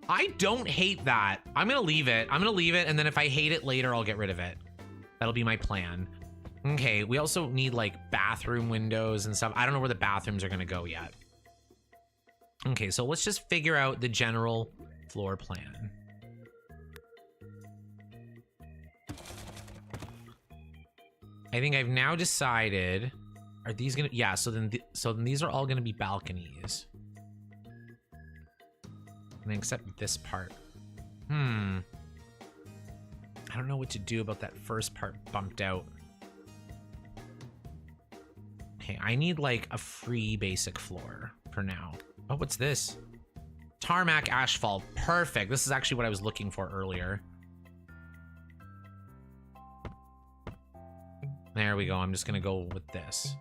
I don't hate that. I'm gonna leave it. I'm gonna leave it, and then if I hate it later, I'll get rid of it. That'll be my plan. Okay, we also need like bathroom windows and stuff. I don't know where the bathrooms are gonna go yet. Okay, so let's just figure out the general floor plan. I think I've now decided, are these gonna, yeah, so then these are all gonna be balconies. And except this part. I don't know what to do about that first part bumped out. Okay, I need like a free basic floor for now. Oh, what's this? Tarmac asphalt. Perfect. This is actually what I was looking for earlier. There we go. I'm just gonna go with this.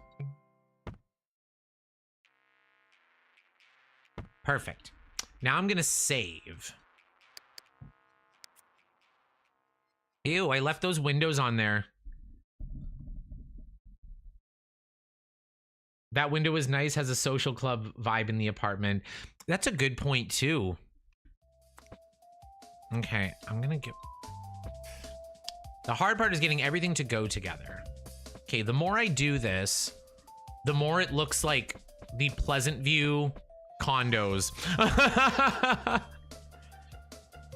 Perfect. Now I'm gonna save. Ew, I left those windows on there. That window is nice, has a social club vibe in the apartment. That's a good point too. Okay, I'm gonna get... The hard part is getting everything to go together. Okay, the more I do this, the more it looks like the Pleasant View condos.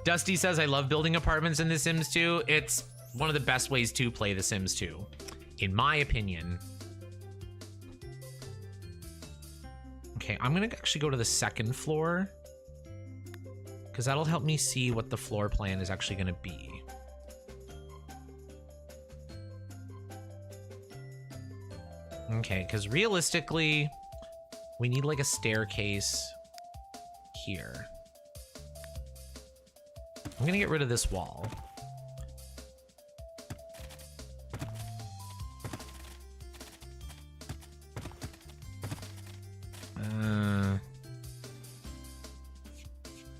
Dusty says, I love building apartments in The Sims 2. It's one of the best ways to play The Sims 2, in my opinion. Okay, I'm gonna actually go to the second floor, because that'll help me see what the floor plan is actually gonna be. Okay, because realistically, we need like a staircase here. I'm gonna get rid of this wall.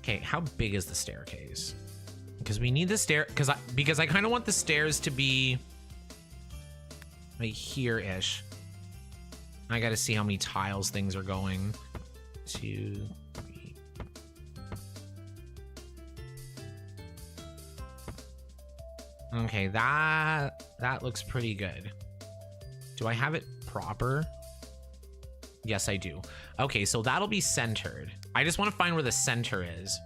Okay, how big is the staircase? Because we need the stair, because I kind of want the stairs to be like here-ish. I gotta see how many tiles things are going. 2, 3. Okay, that looks pretty good. Do I have it proper? Yes, I do. Okay, so that'll be centered. I just want to find where the center is.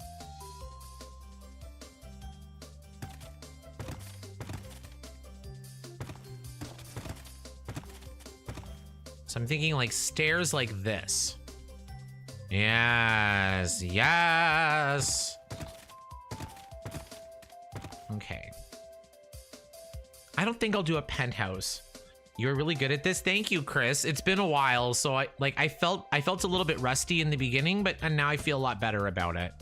So I'm thinking like stairs like this. Yes, yes. Okay. I don't think I'll do a penthouse. You're really good at this. Thank you, Chris. It's been a while, so I felt a little bit rusty in the beginning, and now I feel a lot better about it.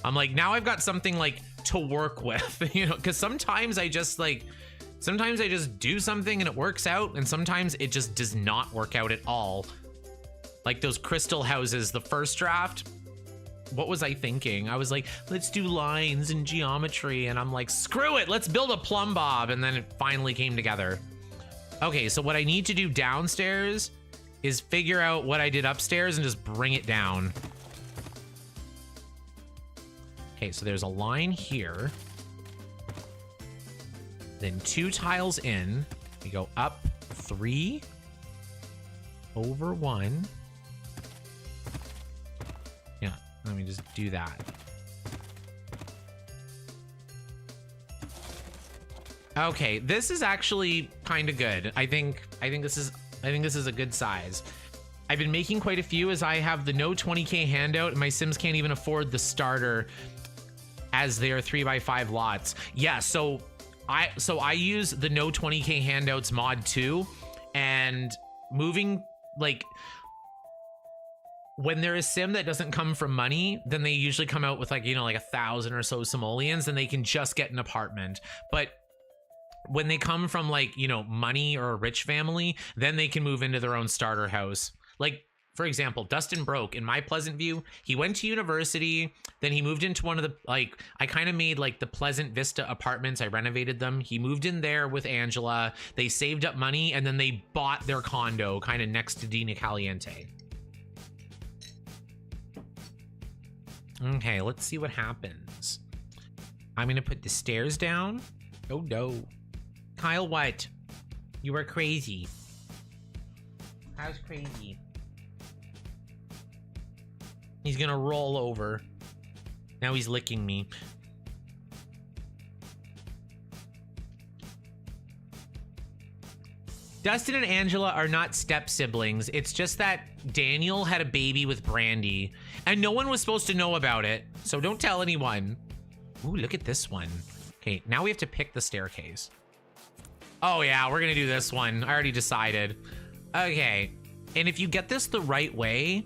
I'm like, now I've got something like to work with, you know, because sometimes I just do something and it works out, and sometimes it just does not work out at all. Like those crystal houses, the first draft. What was I thinking? I was like, let's do lines and geometry, and I'm like, screw it, let's build a plumb bob, and then it finally came together. Okay, so what I need to do downstairs is figure out what I did upstairs and just bring it down. Okay, so there's a line here. Then 2 tiles in. We go up 3 over 1. Yeah, let me just do that. Okay, this is actually kind of good. I think this is a good size. I've been making quite a few as I have the no 20k handout and my Sims can't even afford the starter as they are 3x5 lots. Yeah, so I use the no 20k handouts mod too, and moving, like, when there is sim that doesn't come from money, then they usually come out with, like, you know, like 1,000 or so simoleons, and they can just get an apartment. But when they come from, like, you know, money or a rich family, then they can move into their own starter house. Like, for example, Dustin Broke in my Pleasant View, he went to university, then he moved into one of the, like, I kind of made like the Pleasant Vista apartments. I renovated them. He moved in there with Angela. They saved up money and then they bought their condo kind of next to Dina Caliente. Okay, let's see what happens. I'm gonna put the stairs down. Oh no. Kyle, what? You are crazy. Kyle's crazy. He's gonna roll over. Now he's licking me. Dustin and Angela are not step siblings. It's just that Daniel had a baby with Brandy and no one was supposed to know about it. So don't tell anyone. Ooh, look at this one. Okay, now we have to pick the staircase. Oh yeah, we're gonna do this one. I already decided. Okay, and if you get this the right way,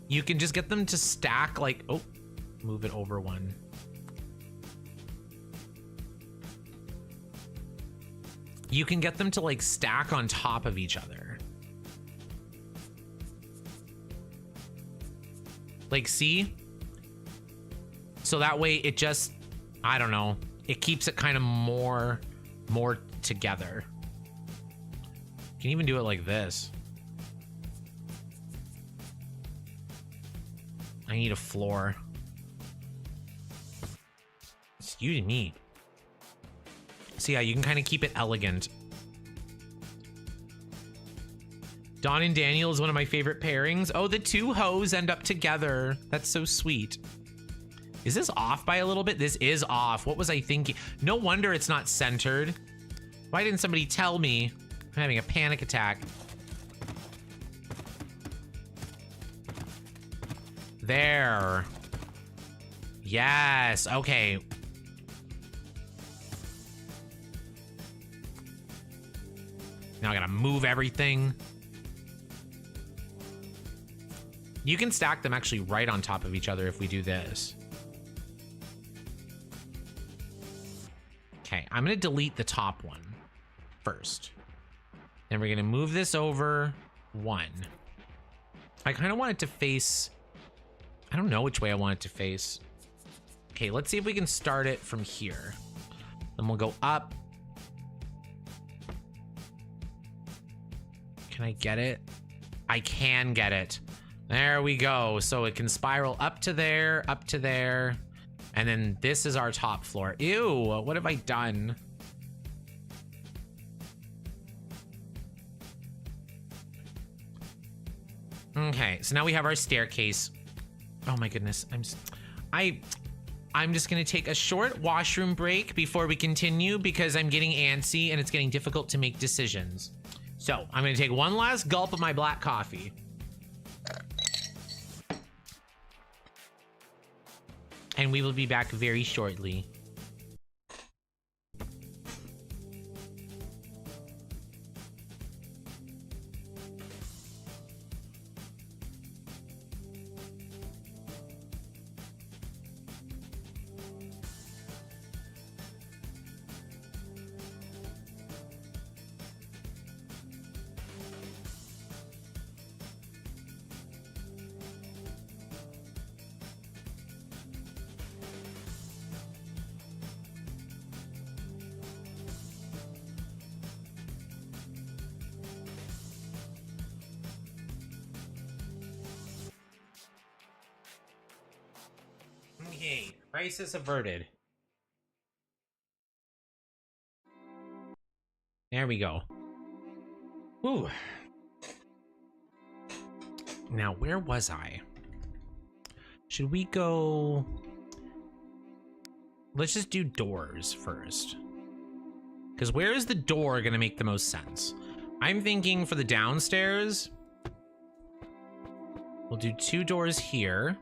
you can just get them to stack, like, oh, move it over 1. You can get them to, like, stack on top of each other. Like, see? So that way it just, I don't know, it keeps it kind of more together. You can even do it like this. I need a floor. Excuse me. So yeah, you can kind of keep it elegant. Dawn and Daniel is one of my favorite pairings. Oh, the two hoes end up together. That's so sweet. Is this off by a little bit? This is off. What was I thinking? No wonder it's not centered. Why didn't somebody tell me? I'm having a panic attack. There. Yes, okay. Now I gotta move everything. You can stack them actually right on top of each other if we do this. Okay, I'm gonna delete the top one first. Then we're gonna move this over 1. I kind of want it to face, I don't know which way I want it to face. Okay, let's see if we can start it from here. Then we'll go up. Can I get it? I can get it. There we go. So it can spiral up to there, and then this is our top floor. Ew, what have I done? Okay, so now we have our staircase. Oh my goodness, I'm just gonna take a short washroom break before we continue because I'm getting antsy and it's getting difficult to make decisions. So I'm gonna take one last gulp of my black coffee. And we will be back very shortly. Okay, crisis averted. There we go. Woo. Now, where was I? Should we go... Let's just do doors first. Because where is the door going to make the most sense? I'm thinking for the downstairs, we'll do 2 doors here.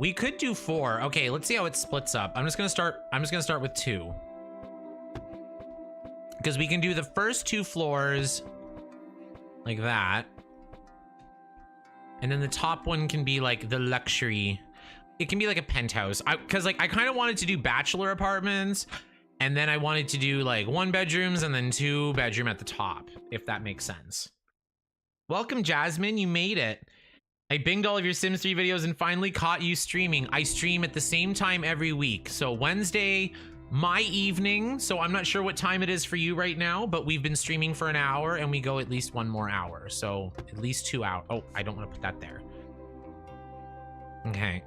We could do 4. Okay, let's see how it splits up. I'm just gonna start with 2. Because we can do the first 2 floors like that. And then the top one can be like the luxury. It can be like a penthouse. Because like I kind of wanted to do bachelor apartments, and then I wanted to do like 1 bedrooms and then 2 bedroom at the top, if that makes sense. Welcome, Jasmine. You made it. I binged all of your Sims 3 videos and finally caught you streaming. I stream at the same time every week. So Wednesday, my evening. So I'm not sure what time it is for you right now, but we've been streaming for an hour and we go at least 1 more hour. So at least 2 hours. Oh, I don't want to put that there. Okay.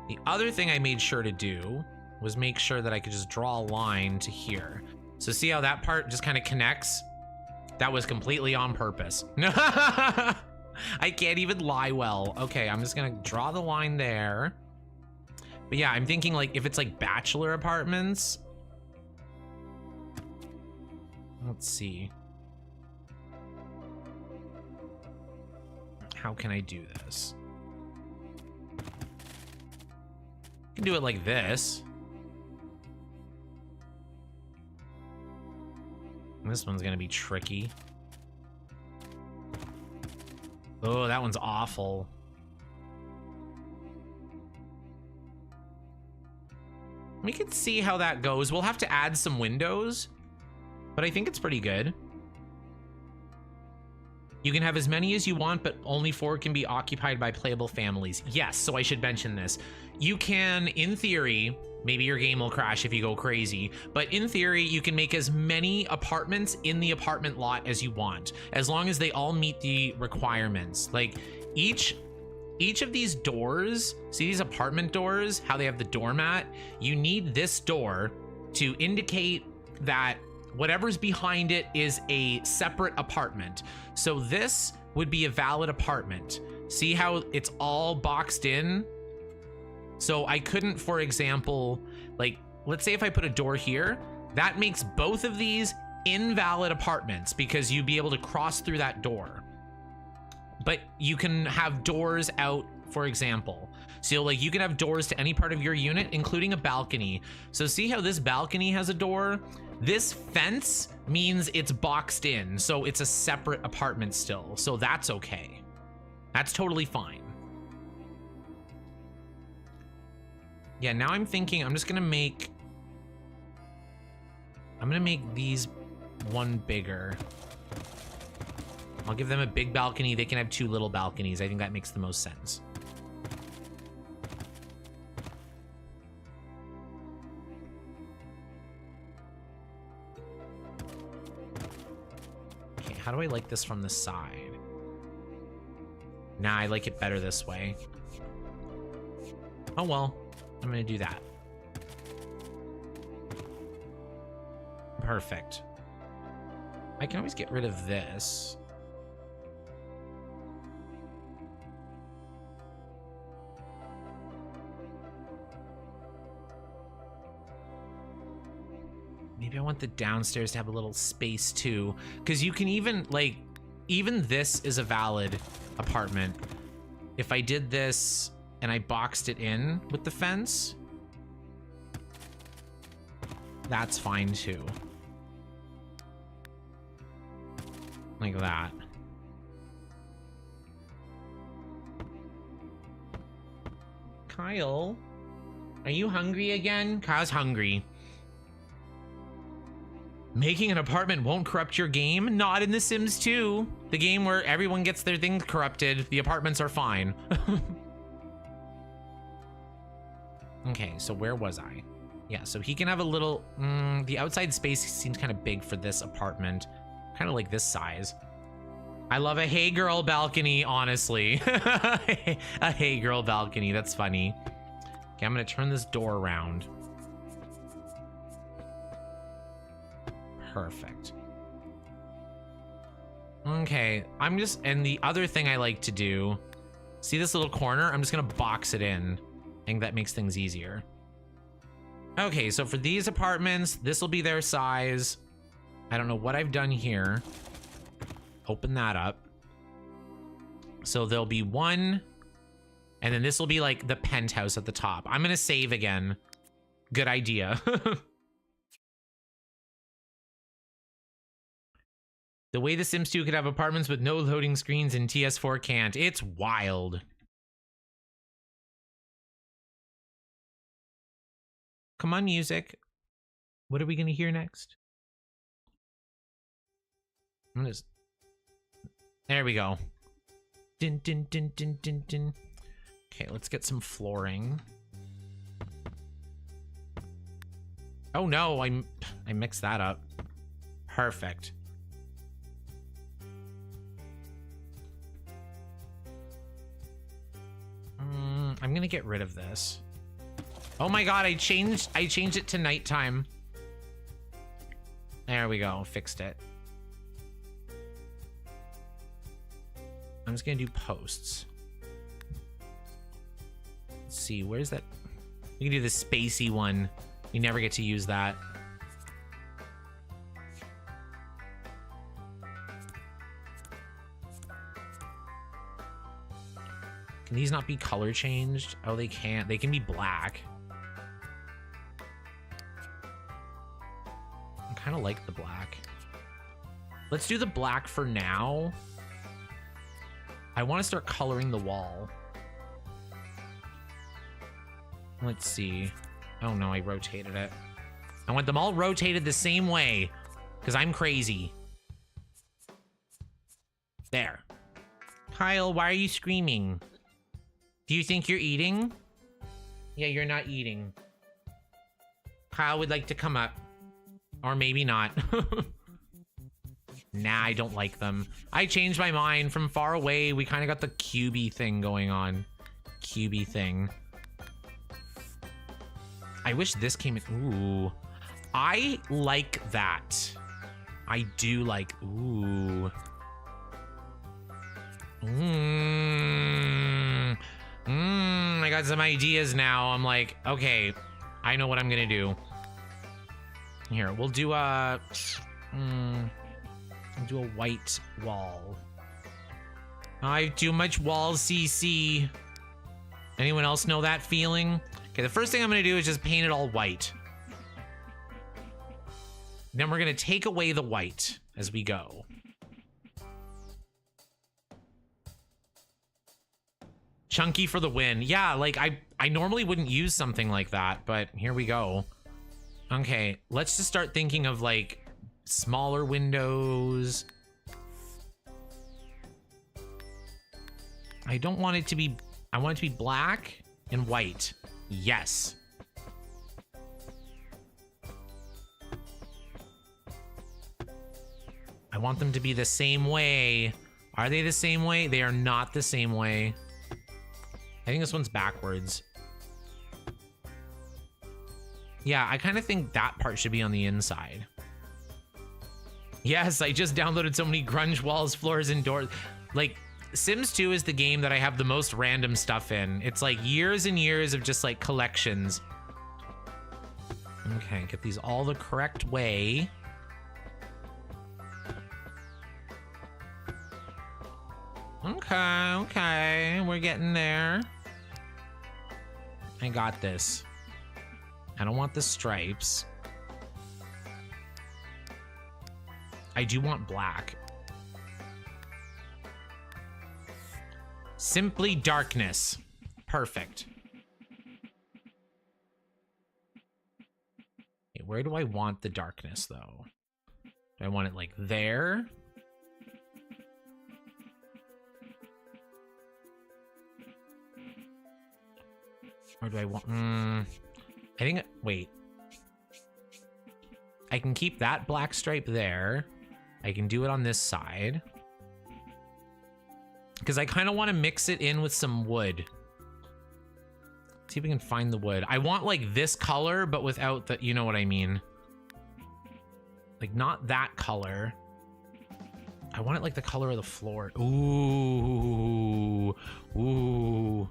The other thing I made sure to do was make sure that I could just draw a line to here. So see how that part just kind of connects? That was completely on purpose. I can't even lie well. Okay, I'm just gonna draw the line there. But yeah, I'm thinking like if it's like bachelor apartments. Let's see. How can I do this? I can do it like this. This one's gonna be tricky. Oh, that one's awful. We could see how that goes. We'll have to add some windows, but I think it's pretty good. You can have as many as you want, but only 4 can be occupied by playable families. Yes, so I should mention this. You can, in theory, maybe your game will crash if you go crazy, but in theory, you can make as many apartments in the apartment lot as you want, as long as they all meet the requirements. Like each of these doors, see these apartment doors, how they have the doormat? You need this door to indicate that whatever's behind it is a separate apartment. So this would be a valid apartment. See how it's all boxed in? So I couldn't, for example, like, let's say if I put a door here, that makes both of these invalid apartments because you'd be able to cross through that door. But you can have doors out, for example. So like you can have doors to any part of your unit, including a balcony. So see how this balcony has a door? This fence means it's boxed in, so it's a separate apartment still. So that's okay. That's totally fine. Yeah, now I'm thinking I'm gonna make these 1 bigger. I'll give them a big balcony. They can have 2 little balconies. I think that makes the most sense. Okay, how do I like this from the side? Nah, I like it better this way. Oh well, I'm gonna do that. Perfect. I can always get rid of this. Maybe I want the downstairs to have a little space too, because you can even like, even this is a valid apartment. If I did this and I boxed it in with the fence, that's fine too. Like that. Kyle, are you hungry again? Kyle's hungry. Making an apartment won't corrupt your game. Not in The Sims 2. The game where everyone gets their things corrupted. The apartments are fine. Okay, so where was I? Yeah, so he can have a little... the outside space seems kind of big for this apartment. Kind of like this size. I love a hey girl balcony, honestly. A hey girl balcony, that's funny. Okay, I'm gonna turn this door around. Perfect. Okay, and the other thing I like to do, see this little corner? I'm just gonna box it in. I think that makes things easier. Okay, so for these apartments, this will be their size. I don't know what I've done here. Open that up. So there'll be one, and then this will be like the penthouse at the top. I'm gonna save again. Good idea. The way The Sims 2 could have apartments with no loading screens and TS4 can't. It's wild. Come on, music. What are we gonna hear next? There we go. Din, din, din, din, din, din. Okay, let's get some flooring. Oh no, I mixed that up. Perfect. I'm gonna get rid of this. Oh my god, I changed it to nighttime. There we go, fixed it. I'm just gonna do posts. Let's see, where's that? We can do the spacey one. We never get to use that. Can these not be color changed? Oh, they can't. They can be black. I kind of like the black. Let's do the black for now. I want to start coloring the wall. Let's see. Oh no, I rotated it. I want them all rotated the same way because I'm crazy. There. Kyle, why are you screaming? Do you think you're eating? Yeah, you're not eating. Kyle would like to come up. Or maybe not. Nah, I don't like them. I changed my mind. From far away, we kind of got the cubey thing going on. Cubey thing. I wish this came in. Ooh. I like that. I do like. Ooh. I got some ideas now. I'm like, okay, I know what I'm gonna do. Here, we'll do a white wall. I have too much wall CC. Anyone else know that feeling? Okay, the first thing I'm gonna do is just paint it all white. Then we're gonna take away the white as we go. Chunky for the win. Yeah, like I normally wouldn't use something like that, but here we go. Okay, let's just start thinking of like smaller windows. I don't want it to be, I want it to be black and white. Yes. I want them to be the same way. Are they the same way? They are not the same way. I think this one's backwards. Yeah, I kind of think that part should be on the inside. Yes, I just downloaded so many grunge walls, floors, and doors. Like, Sims 2 is the game that I have the most random stuff in. It's like years and years of just like collections. Okay, get these all the correct way. Okay, okay, we're getting there. I got this. I don't want the stripes. I do want black. Simply darkness. Perfect. Okay, where do I want the darkness, though? Do I want it like there? Or do I want... I think... Wait. I can keep that black stripe there. I can do it on this side. Because I kind of want to mix it in with some wood. See if we can find the wood. I want like this color, but without the... You know what I mean. Like, not that color. I want it like the color of the floor. Ooh. Ooh.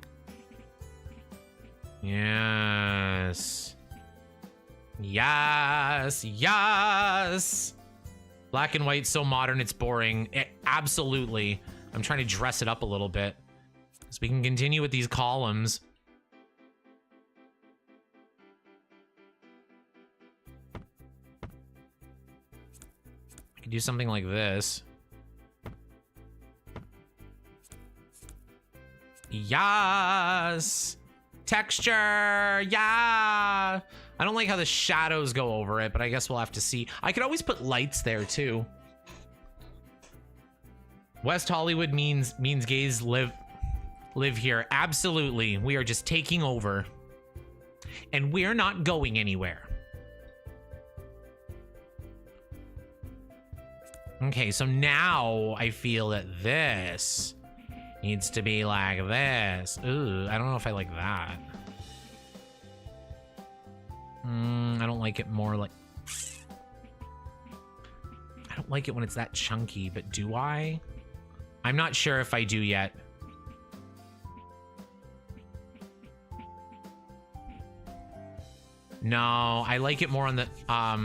Yes. Yes. Yes. Black and white, so modern, it's boring. Absolutely. I'm trying to dress it up a little bit so we can continue with these columns. I could do something like this. Yes. Texture. Yeah. I don't like how the shadows go over it, but I guess we'll have to see. I could always put lights there too. West Hollywood means gays live here. Absolutely. We are just taking over. And we're not going anywhere. Okay, so now I feel that this needs to be like this. Ooh, I don't know if I like that. I don't like it more like... I don't like it when it's that chunky, but do I? I'm not sure if I do yet. No, I like it more on the... I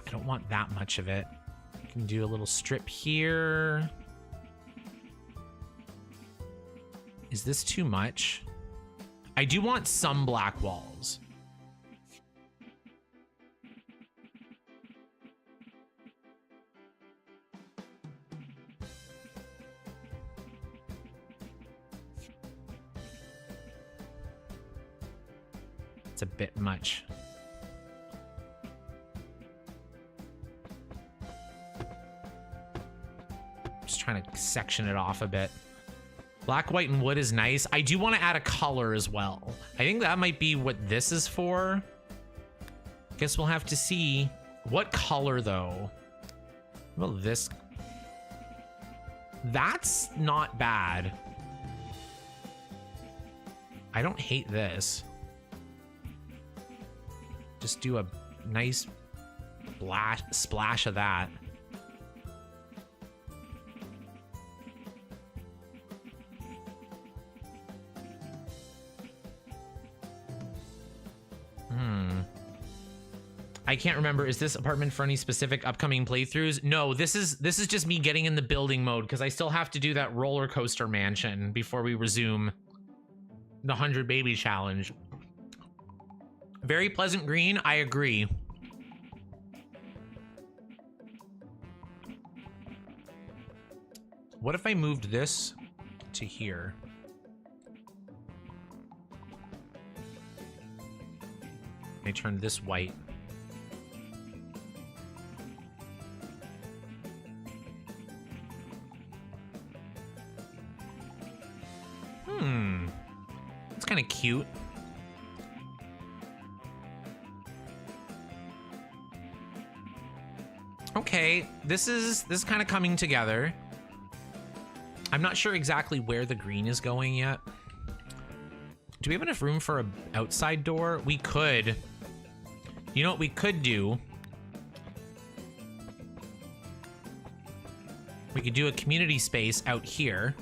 don't want that much of it. I can do a little strip here. Is this too much? I do want some black walls. It's a bit much. Just trying to section it off a bit. Black, white, and wood is nice. I do want to add a color as well. I think that might be what this is for. Guess we'll have to see. What color, though? Well, this... That's not bad. I don't hate this. Just do a nice splash of that. I can't remember. Is this apartment for any specific upcoming playthroughs? No, this is just me getting in the building mode because I still have to do that roller coaster mansion before we resume the 100 baby challenge. Very pleasant green. I agree. What if I moved this to here? I turned this white. It's kind of cute. Okay, this is kind of coming together. I'm not sure exactly where the green is going yet. Do we have enough room for an outside door? We could. You know what we could do? We could do a community space out here.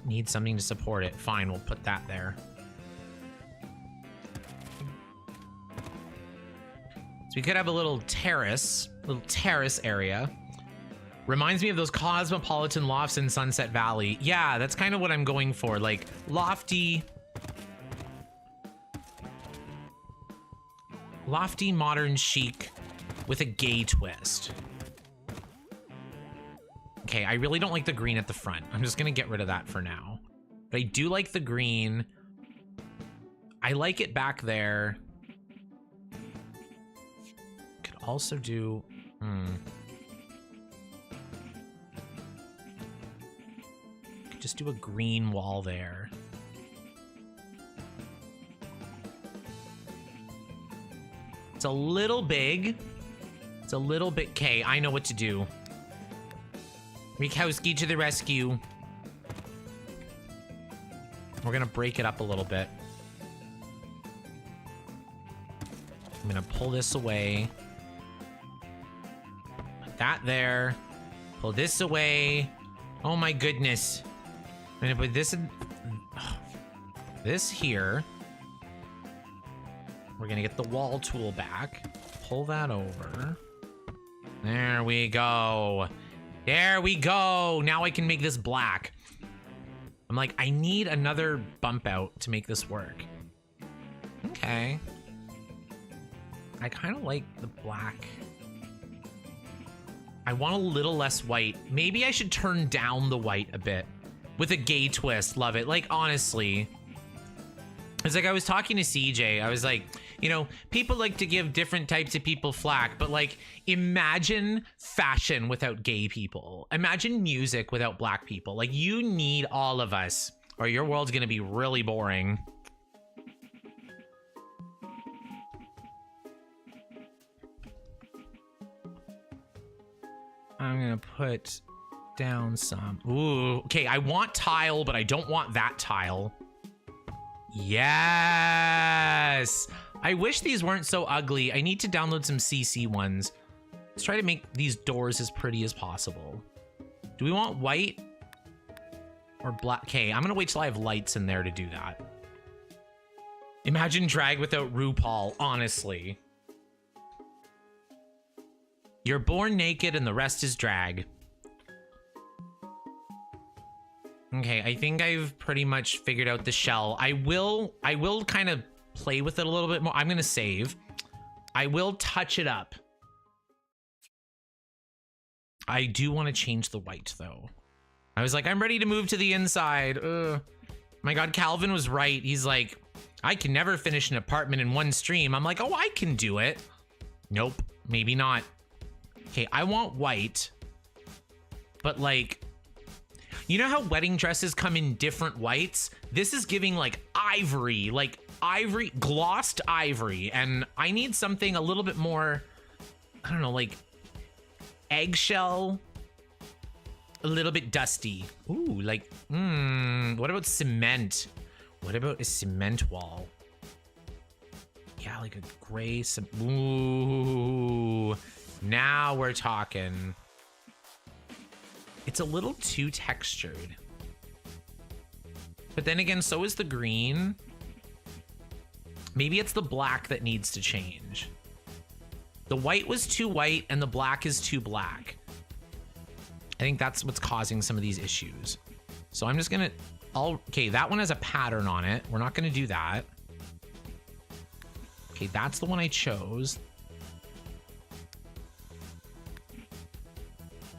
Need something to support it. Fine, we'll put that there. So we could have a little terrace area. Reminds me of those cosmopolitan lofts in Sunset Valley. Yeah, that's kind of what I'm going for. Like, lofty, modern chic with a gay twist. Okay, I really don't like the green at the front. I'm just gonna get rid of that for now. But I do like the green. I like it back there. Could also do... Could just do a green wall there. It's a little big. It's a little bit... Okay, I know what to do. Mikowski to the rescue. We're gonna break it up a little bit. I'm gonna pull this away. Put that there. Pull this away. Oh my goodness. I'm gonna put this in, this here. We're gonna get the wall tool back. Pull that over. There we go. There we go. Now I can make this black. I'm like, I need another bump out to make this work. Okay. I kind of like the black. I want a little less white. Maybe I should turn down the white a bit with a gay twist. Love it. Like, honestly, it's like I was talking to CJ. I was like, you know, people like to give different types of people flack, but like, imagine fashion without gay people. Imagine music without black people. Like, you need all of us or your world's gonna be really boring. I'm gonna put down some. Ooh, okay, I want tile, but I don't want that tile. Yes! I wish these weren't so ugly. I need to download some CC ones. Let's try to make these doors as pretty as possible. Do we want white or black? Okay, I'm gonna wait till I have lights in there to do that. Imagine drag without RuPaul, honestly. You're born naked and the rest is drag. Okay, I think I've pretty much figured out the shell. I will kind of play with it a little bit more. I'm gonna save. I will touch it up. I do want to change the white though. I was like, I'm ready to move to the inside. My God, Calvin was right. He's like, I can never finish an apartment in one stream. I'm like, oh, I can do it. Nope, maybe not. Okay, I want white, but like, you know how wedding dresses come in different whites? This is giving like ivory, glossed ivory. And I need something a little bit more, I don't know, like eggshell, a little bit dusty. Ooh, like, what about cement? What about a cement wall? Yeah, like a gray, ooh. Now we're talking. It's a little too textured. But then again, so is the green. Maybe it's the black that needs to change. The white was too white and the black is too black. I think that's what's causing some of these issues. So I'm just gonna, okay, that one has a pattern on it. We're not gonna do that. Okay, that's the one I chose.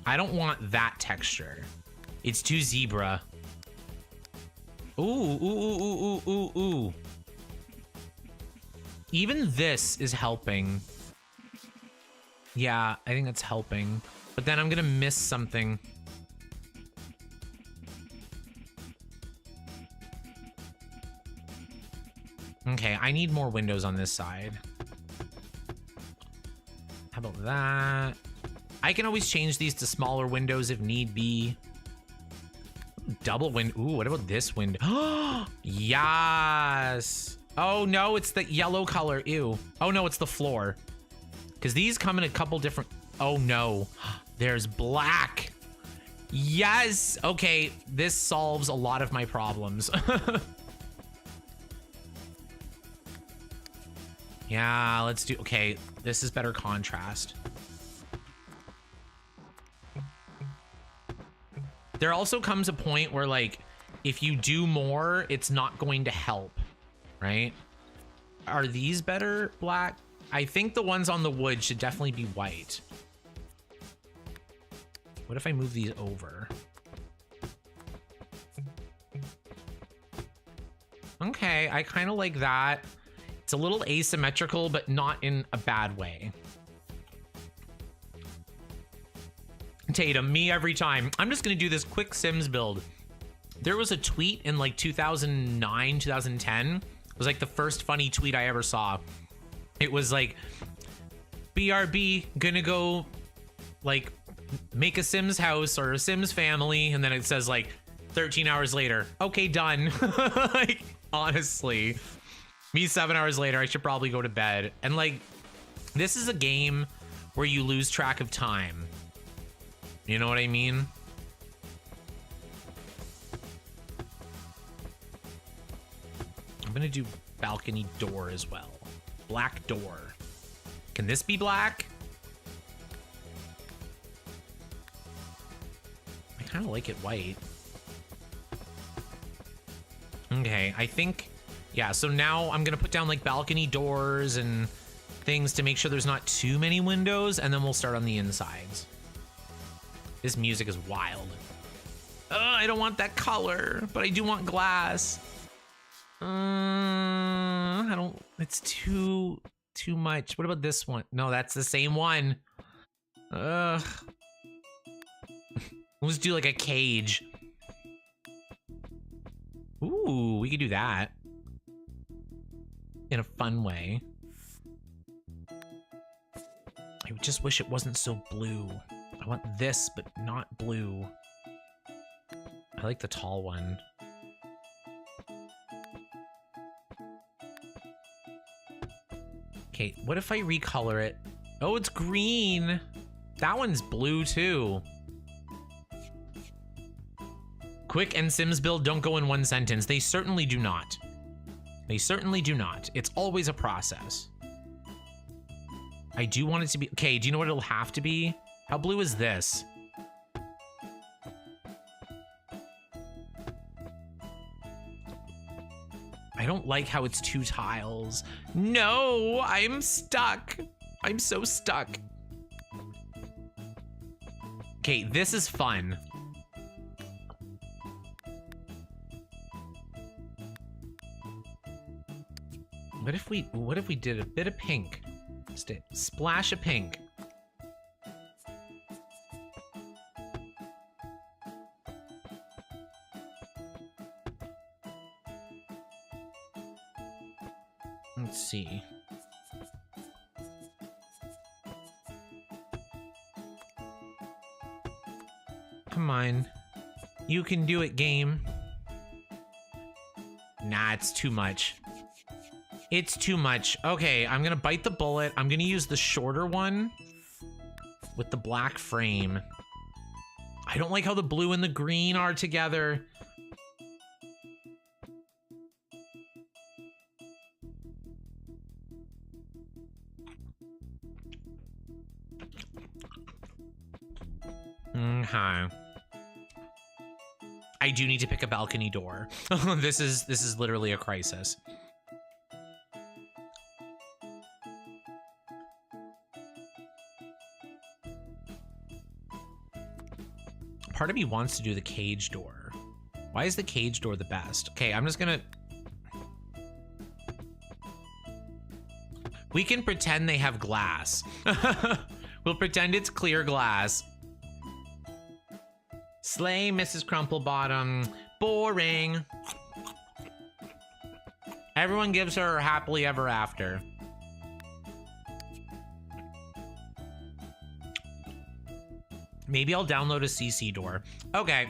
I don't want that texture. It's too zebra. Ooh. Even this is helping. Yeah, I think that's helping. But then I'm gonna miss something. Okay, I need more windows on this side. How about that? I can always change these to smaller windows if need be. Double window. Ooh, what about this window? Yes. Oh no, it's the yellow color. Ew. Oh no, it's the floor. Because these come in a couple different. Oh no, there's black. Yes. Okay, this solves a lot of my problems. Yeah, let's do. Okay, this is better contrast. There also comes a point where, like, if you do more, it's not going to help, right? Are these better black? I think the ones on the wood should definitely be white. What if I move these over? Okay, I kind of like that. It's a little asymmetrical, but not in a bad way. Tatum, me every time. I'm just gonna do this quick Sims build. There was a tweet in like 2009, 2010. It was like the first funny tweet I ever saw. It was like, BRB gonna go like make a Sims house or a Sims family. And then it says like, 13 hours later. Okay, done. Like, honestly, me 7 hours later, I should probably go to bed. And like, this is a game where you lose track of time. You know what I mean? I'm gonna do balcony door as well. Black door. Can this be black? I kind of like it white. Okay, I think, yeah, so now I'm gonna put down like balcony doors and things to make sure there's not too many windows, and then we'll start on the insides. This music is wild. I don't want that color, but I do want glass. I don't, it's too much. What about this one? No, that's the same one. Let's do like a cage. Ooh, we could do that in a fun way. I just wish it wasn't so blue. I want this, but not blue. I like the tall one. Okay, what if I recolor it? Oh, it's green. That one's blue too. Quick and Sims build don't go in one sentence. They certainly do not. They certainly do not. It's always a process. I do want it to be... Okay, do you know what it'll have to be? How blue is this? I don't like how it's 2 tiles. No, I'm stuck. I'm so stuck. Okay, this is fun. What if we did a bit of pink? Just a splash of pink. Let's see. Come on. You can do it, game. Nah, it's too much. It's too much. Okay, I'm gonna bite the bullet. I'm gonna use the shorter one with the black frame. I don't like how the blue and the green are together. Okay. I do need to pick a balcony door. This is literally a crisis. Part of me wants to do the cage door. Why is the cage door the best? Okay, I'm just gonna... We can pretend they have glass. We'll pretend it's clear glass. Slay, Mrs. Crumplebottom. Boring. Everyone gives her happily ever after. Maybe I'll download a CC door. Okay,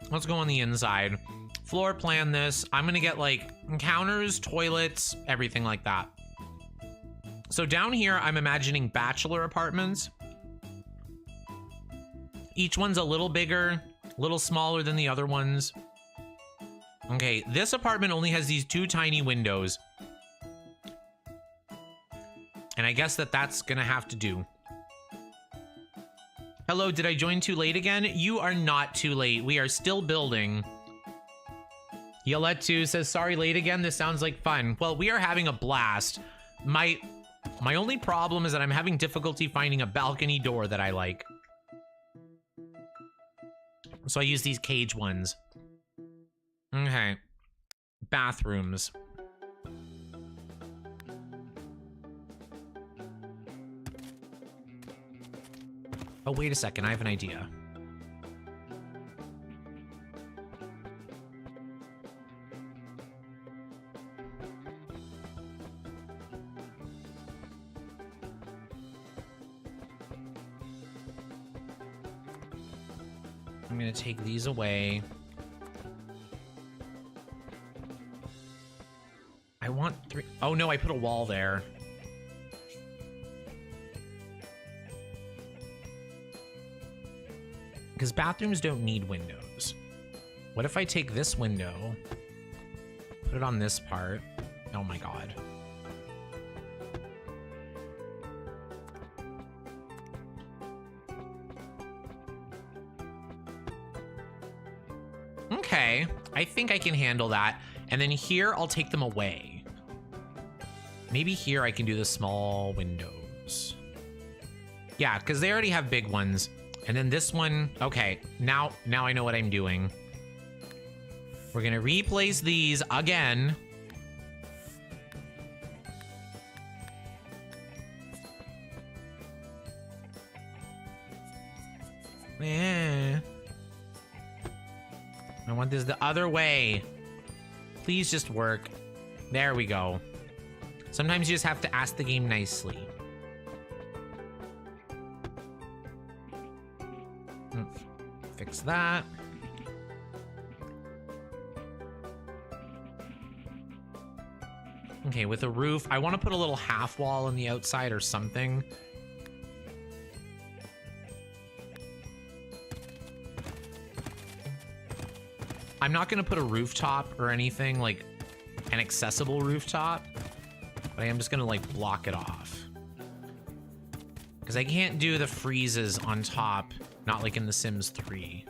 let's go on the inside. Floor plan this. I'm gonna get like counters, toilets, everything like that. So down here, I'm imagining bachelor apartments. Each one's a little bigger, a little smaller than the other ones. Okay, this apartment only has these 2 tiny windows. And I guess that's gonna have to do. Hello, did I join too late again? You are not too late. We are still building. Yolette2 says, sorry, late again. This sounds like fun. Well, we are having a blast. My only problem is that I'm having difficulty finding a balcony door that I like. So I use these cage ones. Okay. Bathrooms. Oh, wait a second. I have an idea. I'm gonna take these away. I want 3. Oh no, I put a wall there. Because bathrooms don't need windows. What if I take this window, put it on this part? Oh my god. Okay, I think I can handle that. And then here, I'll take them away. Maybe here I can do the small windows. Yeah, because they already have big ones. And then this one, okay, now I know what I'm doing. We're gonna replace these again. I want this the other way. Please just work. There we go. Sometimes you just have to ask the game nicely. Fix that. Okay, with a roof, I want to put a little half wall on the outside or something. I'm not going to put a rooftop or anything, like an accessible rooftop, but I am just going to like block it off. Because I can't do the freezes on top, not like in The Sims 3.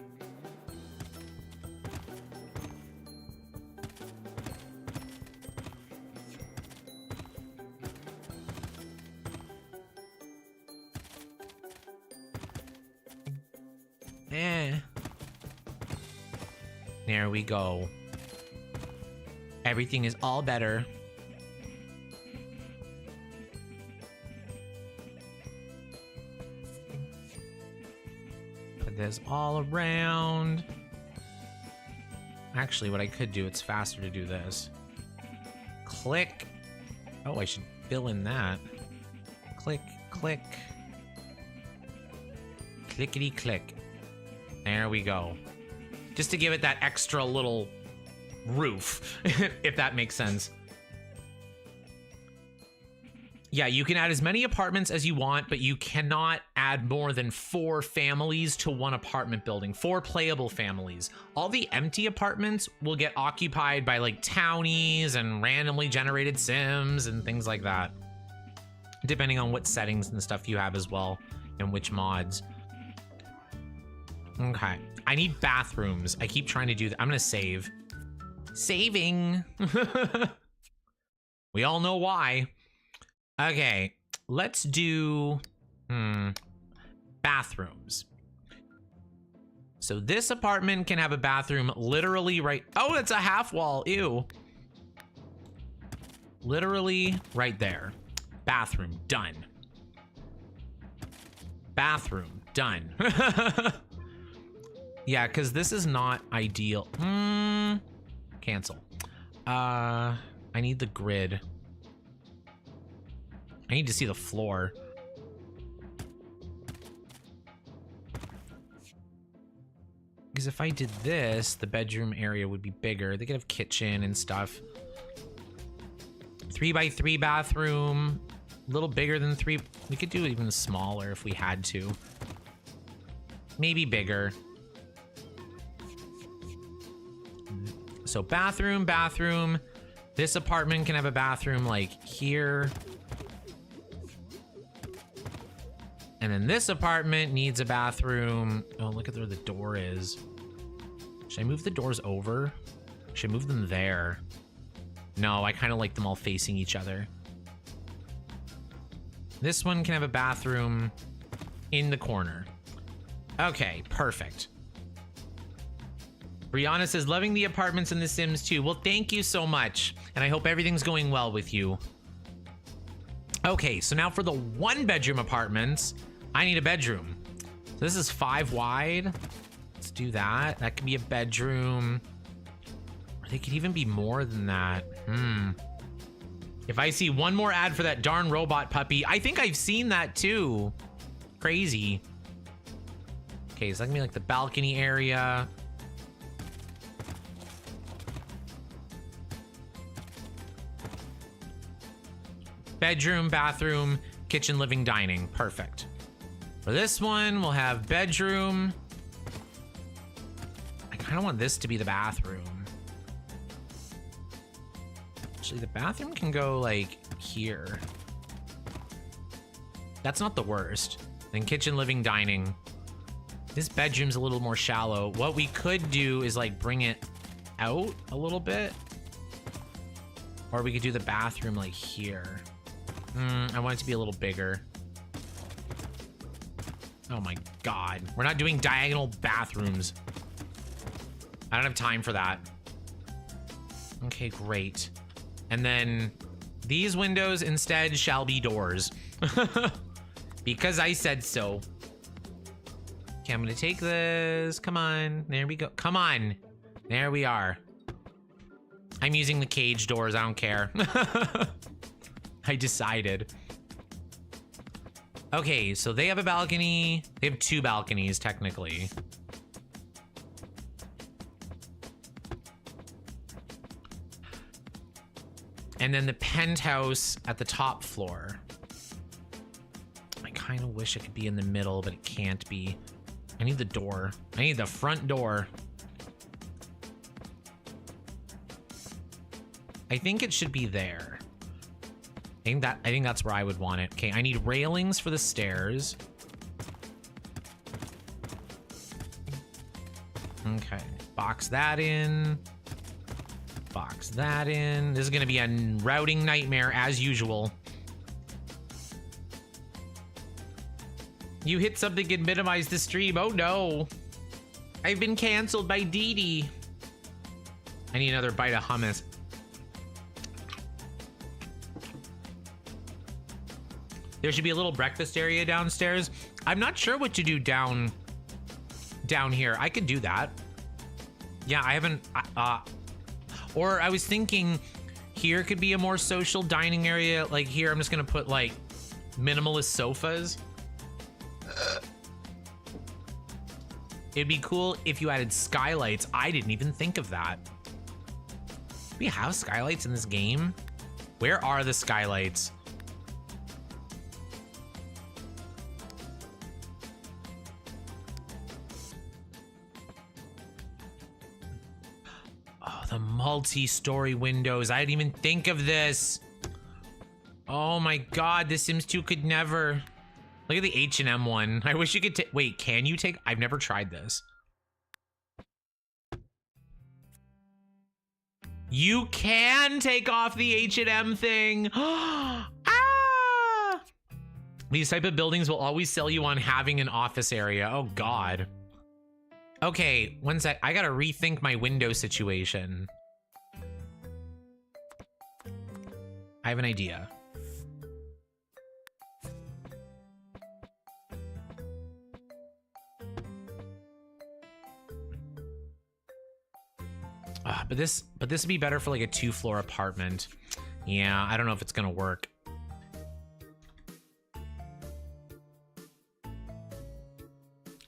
There we go. Everything is all better. Put this all around. Actually, what I could do, it's faster to do this. Click. Oh, I should fill in that. Click, click. Clickety click. There we go. Just to give it that extra little roof, if that makes sense. Yeah, you can add as many apartments as you want, but you cannot add more than 4 families to one apartment building, 4 playable families. All the empty apartments will get occupied by like townies and randomly generated Sims and things like that, depending on what settings and stuff you have as well and which mods. Okay, I need bathrooms. I keep trying to do that. I'm gonna save. Saving. We all know why. Okay, let's do bathrooms. So this apartment can have a bathroom literally right. Oh, it's a half wall. Ew. Literally right there. Bathroom done. Bathroom done. Yeah, because this is not ideal. Cancel. I need the grid. I need to see the floor. Because if I did this, the bedroom area would be bigger. They could have kitchen and stuff. 3x3 bathroom. A little bigger than 3. We could do it even smaller if we had to. Maybe bigger. So bathroom, bathroom. This apartment can have a bathroom like here. And then this apartment needs a bathroom. Oh, look at where the door is. Should I move the doors over? Should I move them there? No, I kind of like them all facing each other. This one can have a bathroom in the corner. Okay, perfect. Brianna says, loving the apartments in The Sims 2. Well, thank you so much. And I hope everything's going well with you. Okay, so now for the 1-bedroom apartments, I need a bedroom. So this is 5 wide. Let's do that. That could be a bedroom. Or they could even be more than that. If I see one more ad for that darn robot puppy, I think I've seen that too. Crazy. Okay, so that can be like the balcony area. Bedroom, bathroom, kitchen, living, dining. Perfect. For this one, we'll have bedroom. I kind of want this to be the bathroom. Actually, the bathroom can go like here. That's not the worst. Then kitchen, living, dining. This bedroom's a little more shallow. What we could do is like bring it out a little bit. Or we could do the bathroom like here. I want it to be a little bigger. Oh my God. We're not doing diagonal bathrooms. I don't have time for that. Okay, great. And then these windows instead shall be doors. Because I said so. Okay, I'm gonna take this. Come on. There we go. Come on. There we are. I'm using the cage doors. I don't care. I decided. Okay, so they have a balcony. They have 2 balconies, technically. And then the penthouse at the top floor. I kind of wish it could be in the middle, but it can't be. I need the door. I need the front door. I think it should be there. I think that's where I would want it. Okay, I need railings for the stairs. Okay, box that in. Box that in. This is gonna be a routing nightmare as usual. You hit something and minimized the stream. Oh no. I've been canceled by Dee Dee. I need another bite of hummus. There should be a little breakfast area downstairs. I'm not sure what to do down here. I could do that. Yeah, I haven't, or I was thinking here could be a more social dining area. Like here, I'm just gonna put like minimalist sofas. It'd be cool if you added skylights. I didn't even think of that. Do we have skylights in this game? Where are the skylights? Oh, the multi-story windows. I didn't even think of this. Oh my God, The Sims 2 could never. Look at the H&M one. I wish you could take, wait, can you take? I've never tried this. You can take off the H&M thing. Ah! These type of buildings will always sell you on having an office area. Oh God. Okay, one sec. I gotta rethink my window situation. I have an idea. But this would be better for like a 2-floor apartment. Yeah, I don't know if it's gonna work.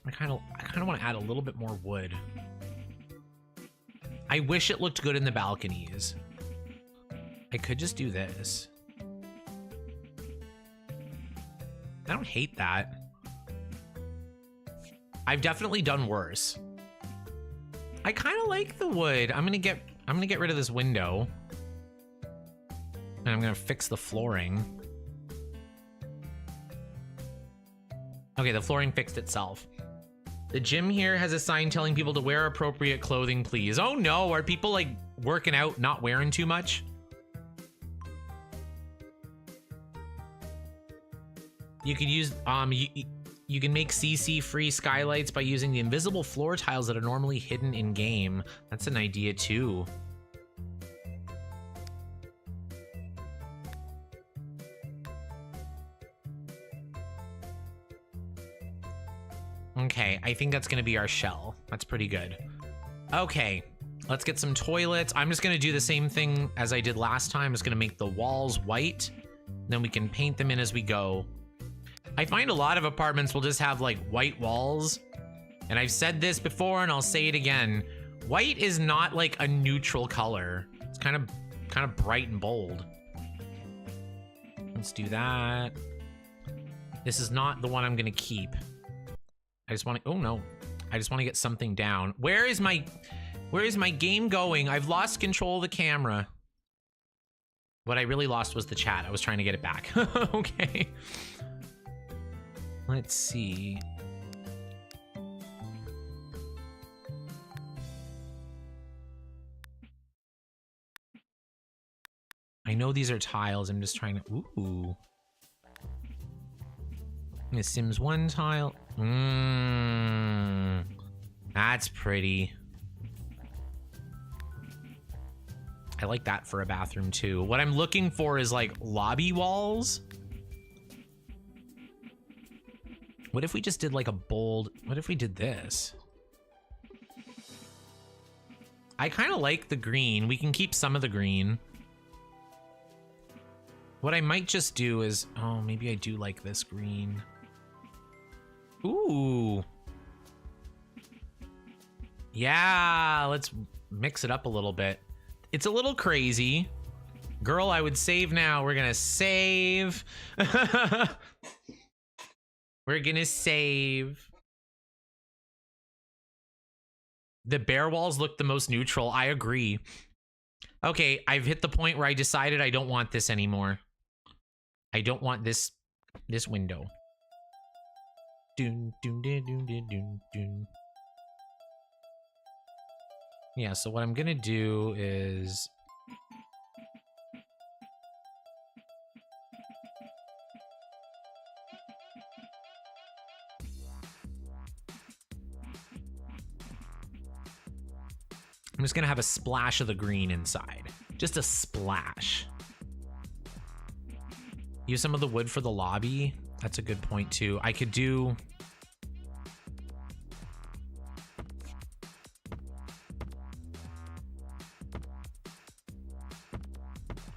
I kind of want to add a little bit more wood. I wish it looked good in the balconies. I could just do this. I don't hate that. I've definitely done worse. I kind of like the wood. I'm gonna get rid of this window. And I'm gonna fix the flooring. Okay, the flooring fixed itself. The gym here has a sign telling people to wear appropriate clothing, please. Oh no, are people like working out, not wearing too much? You could use, you can make CC free skylights by using the invisible floor tiles that are normally hidden in game. That's an idea too. Okay, I think that's gonna be our shell. That's pretty good. Okay, let's get some toilets. I'm just gonna do the same thing as I did last time. I'm just gonna make the walls white. Then we can paint them in as we go. I find a lot of apartments will just have like white walls. And I've said this before and I'll say it again. White is not like a neutral color. It's kind of bright and bold. Let's do that. This is not the one I'm gonna keep. I just want to, oh no. I just want to get something down. Where is my game going? I've lost control of the camera. What I really lost was the chat. I was trying to get it back. Okay. Let's see. I know these are tiles. I'm just trying to, ooh. The Sims 1 tile. That's pretty. I like that for a bathroom too. What I'm looking for is like lobby walls. What if we just did like a bold, what if we did this? I kind of like the green. We can keep some of the green. What I might just do is, oh, maybe I do like this green. Ooh. Yeah, let's mix it up a little bit. It's a little crazy. Girl, I would save now. We're gonna save. We're gonna save. The bare walls look the most neutral. I agree. Okay, I've hit the point where I decided I don't want this anymore. I don't want this window. Dun, dun, dun, dun, dun, dun, dun. Yeah, so what I'm gonna do is I'm just gonna have a splash of the green inside. Just a splash. Use some of the wood for the lobby. That's a good point too. I could do...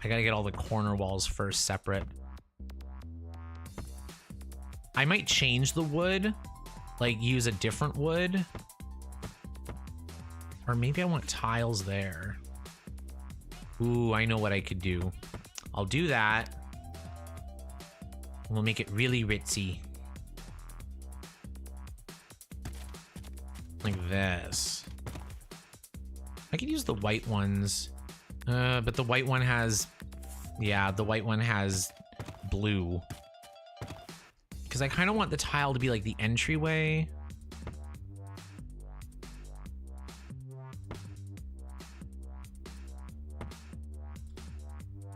I gotta get all the corner walls first separate. I might change the wood. Like use a different wood. Or maybe I want tiles there. Ooh, I know what I could do. I'll do that. We'll make it really ritzy. Like this. I could use the white ones. But the white one has... Yeah, the white one has blue. Because I kind of want the tile to be like the entryway.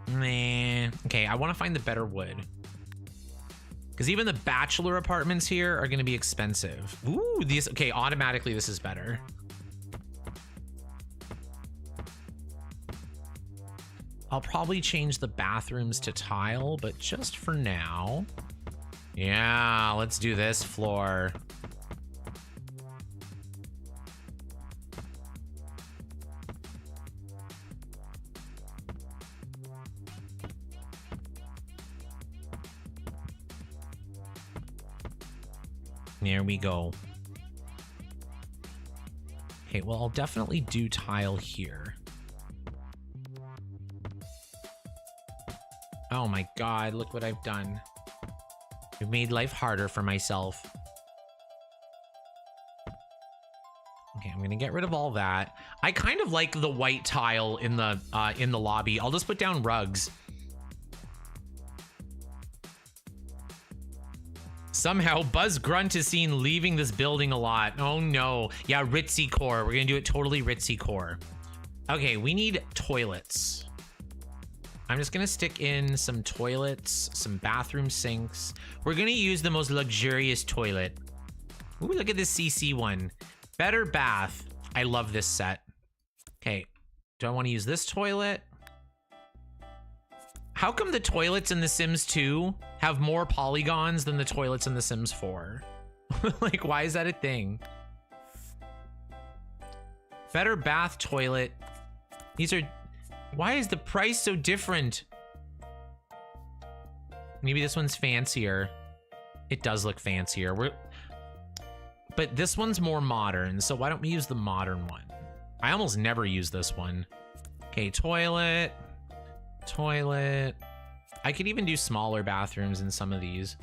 Nah. Okay, I want to find the better wood. Because even the bachelor apartments here are going to be expensive. Ooh, these... Okay, automatically this is better. I'll probably change the bathrooms to tile, but just for now. Yeah, let's do this floor. There we go. Okay, well, I'll definitely do tile here. Oh my god, look what I've done. I've made life harder for myself. Okay, I'm gonna get rid of all that. I kind of like the white tile in the lobby. I'll just put down rugs. Somehow, Buzz Grunt is seen leaving this building a lot. Oh no. Yeah, ritzy core. We're gonna do it totally ritzy core. Okay, we need toilets. I'm just gonna stick in some toilets, some bathroom sinks. We're gonna use the most luxurious toilet. Ooh, look at this CC one. Better bath. I love this set. Okay, do I wanna use this toilet? How come the toilets in The Sims 2 have more polygons than the toilets in The Sims 4? Like, why is that a thing? Better bath toilet. These are... Why is the price so different? Maybe this one's fancier. It does look fancier. But this one's more modern, so why don't we use the modern one? I almost never use this one. Okay, toilet. Toilet. I could even do smaller bathrooms in some of these.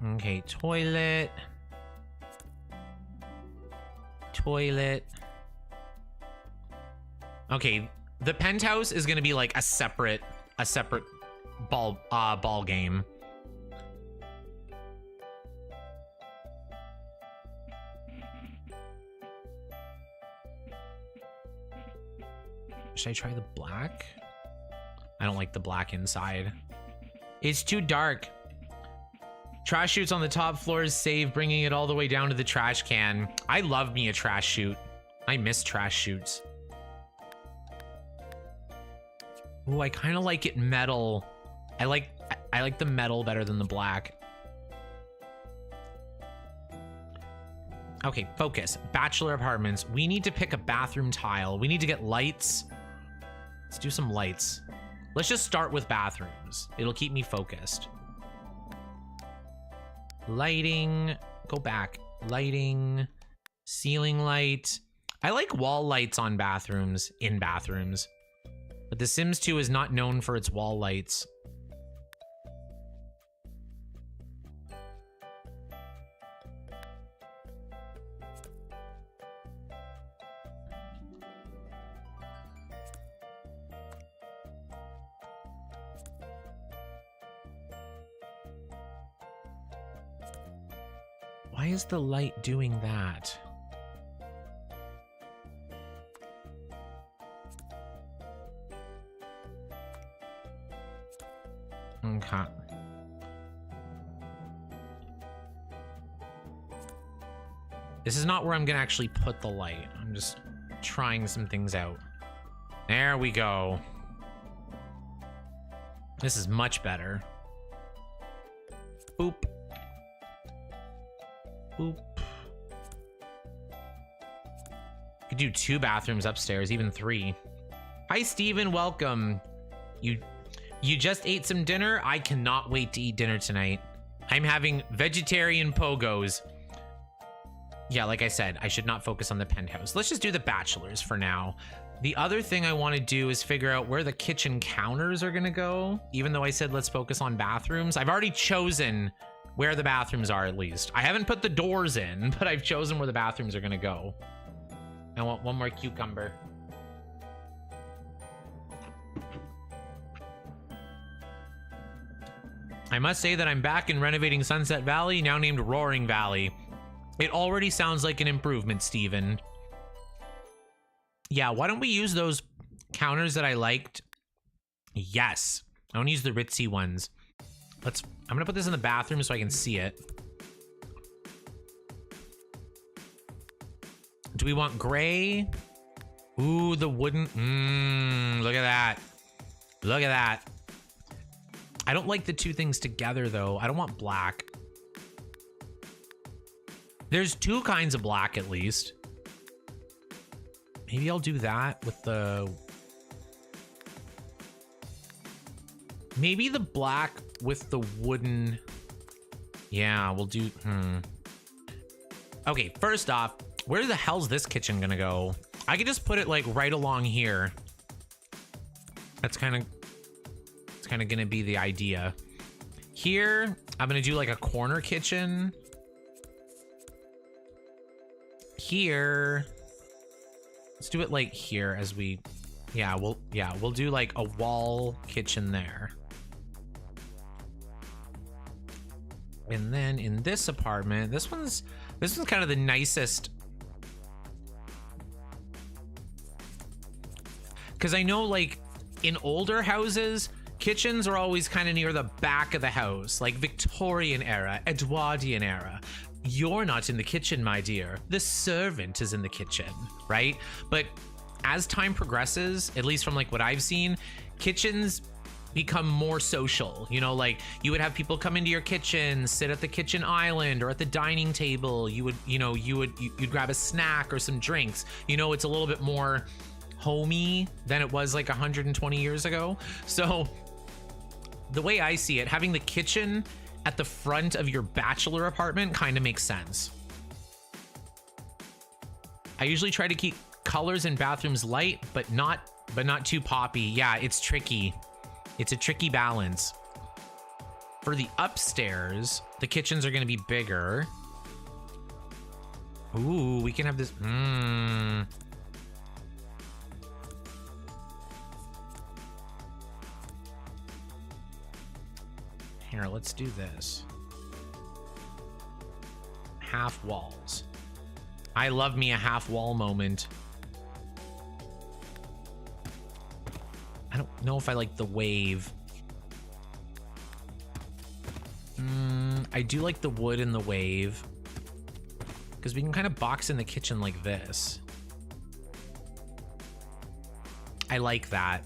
Okay, toilet. Toilet. Okay, the penthouse is gonna be like a separate ball game. Should I try the black? I don't like the black inside. It's too dark. Trash chutes on the top floors save bringing it all the way down to the trash can. I love me a trash chute. I miss trash chutes. Ooh, I kind of like it metal. I like the metal better than the black. Okay, focus. Bachelor apartments. We need to pick a bathroom tile. We need to get lights. Let's do some lights. Let's just start with bathrooms. It'll keep me focused. Lighting. Go back. Lighting. Ceiling light. I like wall lights on bathrooms, in bathrooms. But The Sims 2 is not known for its wall lights. Why is the light doing that? Okay. This is not where I'm gonna actually put the light. I'm just trying some things out. There we go. This is much better. Boop. Boop. Could do 2 bathrooms upstairs, even 3. Hi, Steven, welcome. You just ate some dinner? I cannot wait to eat dinner tonight. I'm having vegetarian pogos. Yeah, like I said, I should not focus on the penthouse. Let's just do the bachelors for now. The other thing I want to do is figure out where the kitchen counters are gonna go. Even though I said let's focus on bathrooms, I've already chosen where the bathrooms are, at least. I haven't put the doors in, but I've chosen where the bathrooms are gonna go. I want one more cucumber. I must say that I'm back in renovating Sunset Valley, now named Roaring Valley. It already sounds like an improvement, Steven. Yeah, why don't we use those counters that I liked? Yes. I want to use the ritzy ones. I'm gonna put this in the bathroom so I can see it. Do we want gray? Ooh, the wooden. Look at that. Look at that. I don't like the 2 things together, though. I don't want black. There's 2 kinds of black, at least. Maybe I'll do that with the... Maybe the black with the wooden... Yeah, we'll do... Okay, first off, where the hell's this kitchen gonna go? I could just put it, like, right along here. That's kind of gonna be the idea. Here, I'm gonna do, like, a corner kitchen. Here... Let's do it, like, here as we... Yeah, we'll do, like, a wall kitchen there. And then in this apartment, this one's kind of the nicest. Because I know, like, in older houses, kitchens are always kind of near the back of the house, like Victorian era, Edwardian era. You're not in the kitchen, my dear. The servant is in the kitchen, right? But as time progresses, at least from like what I've seen, kitchens become more social. You know, like you would have people come into your kitchen, sit at the kitchen island or at the dining table. You'd grab a snack or some drinks. You know, it's a little bit more homey than it was like 120 years ago. So the way I see it, having the kitchen at the front of your bachelor apartment kind of makes sense. I usually try to keep colors in bathrooms light, but not too poppy. Yeah, it's tricky. It's a tricky balance. For the upstairs, the kitchens are going to be bigger. Ooh, we can have this. Here, let's do this. Half walls. I love me a half wall moment. I don't know if I like the wave. I do like the wood in the wave, because we can kind of box in the kitchen like this. I like that.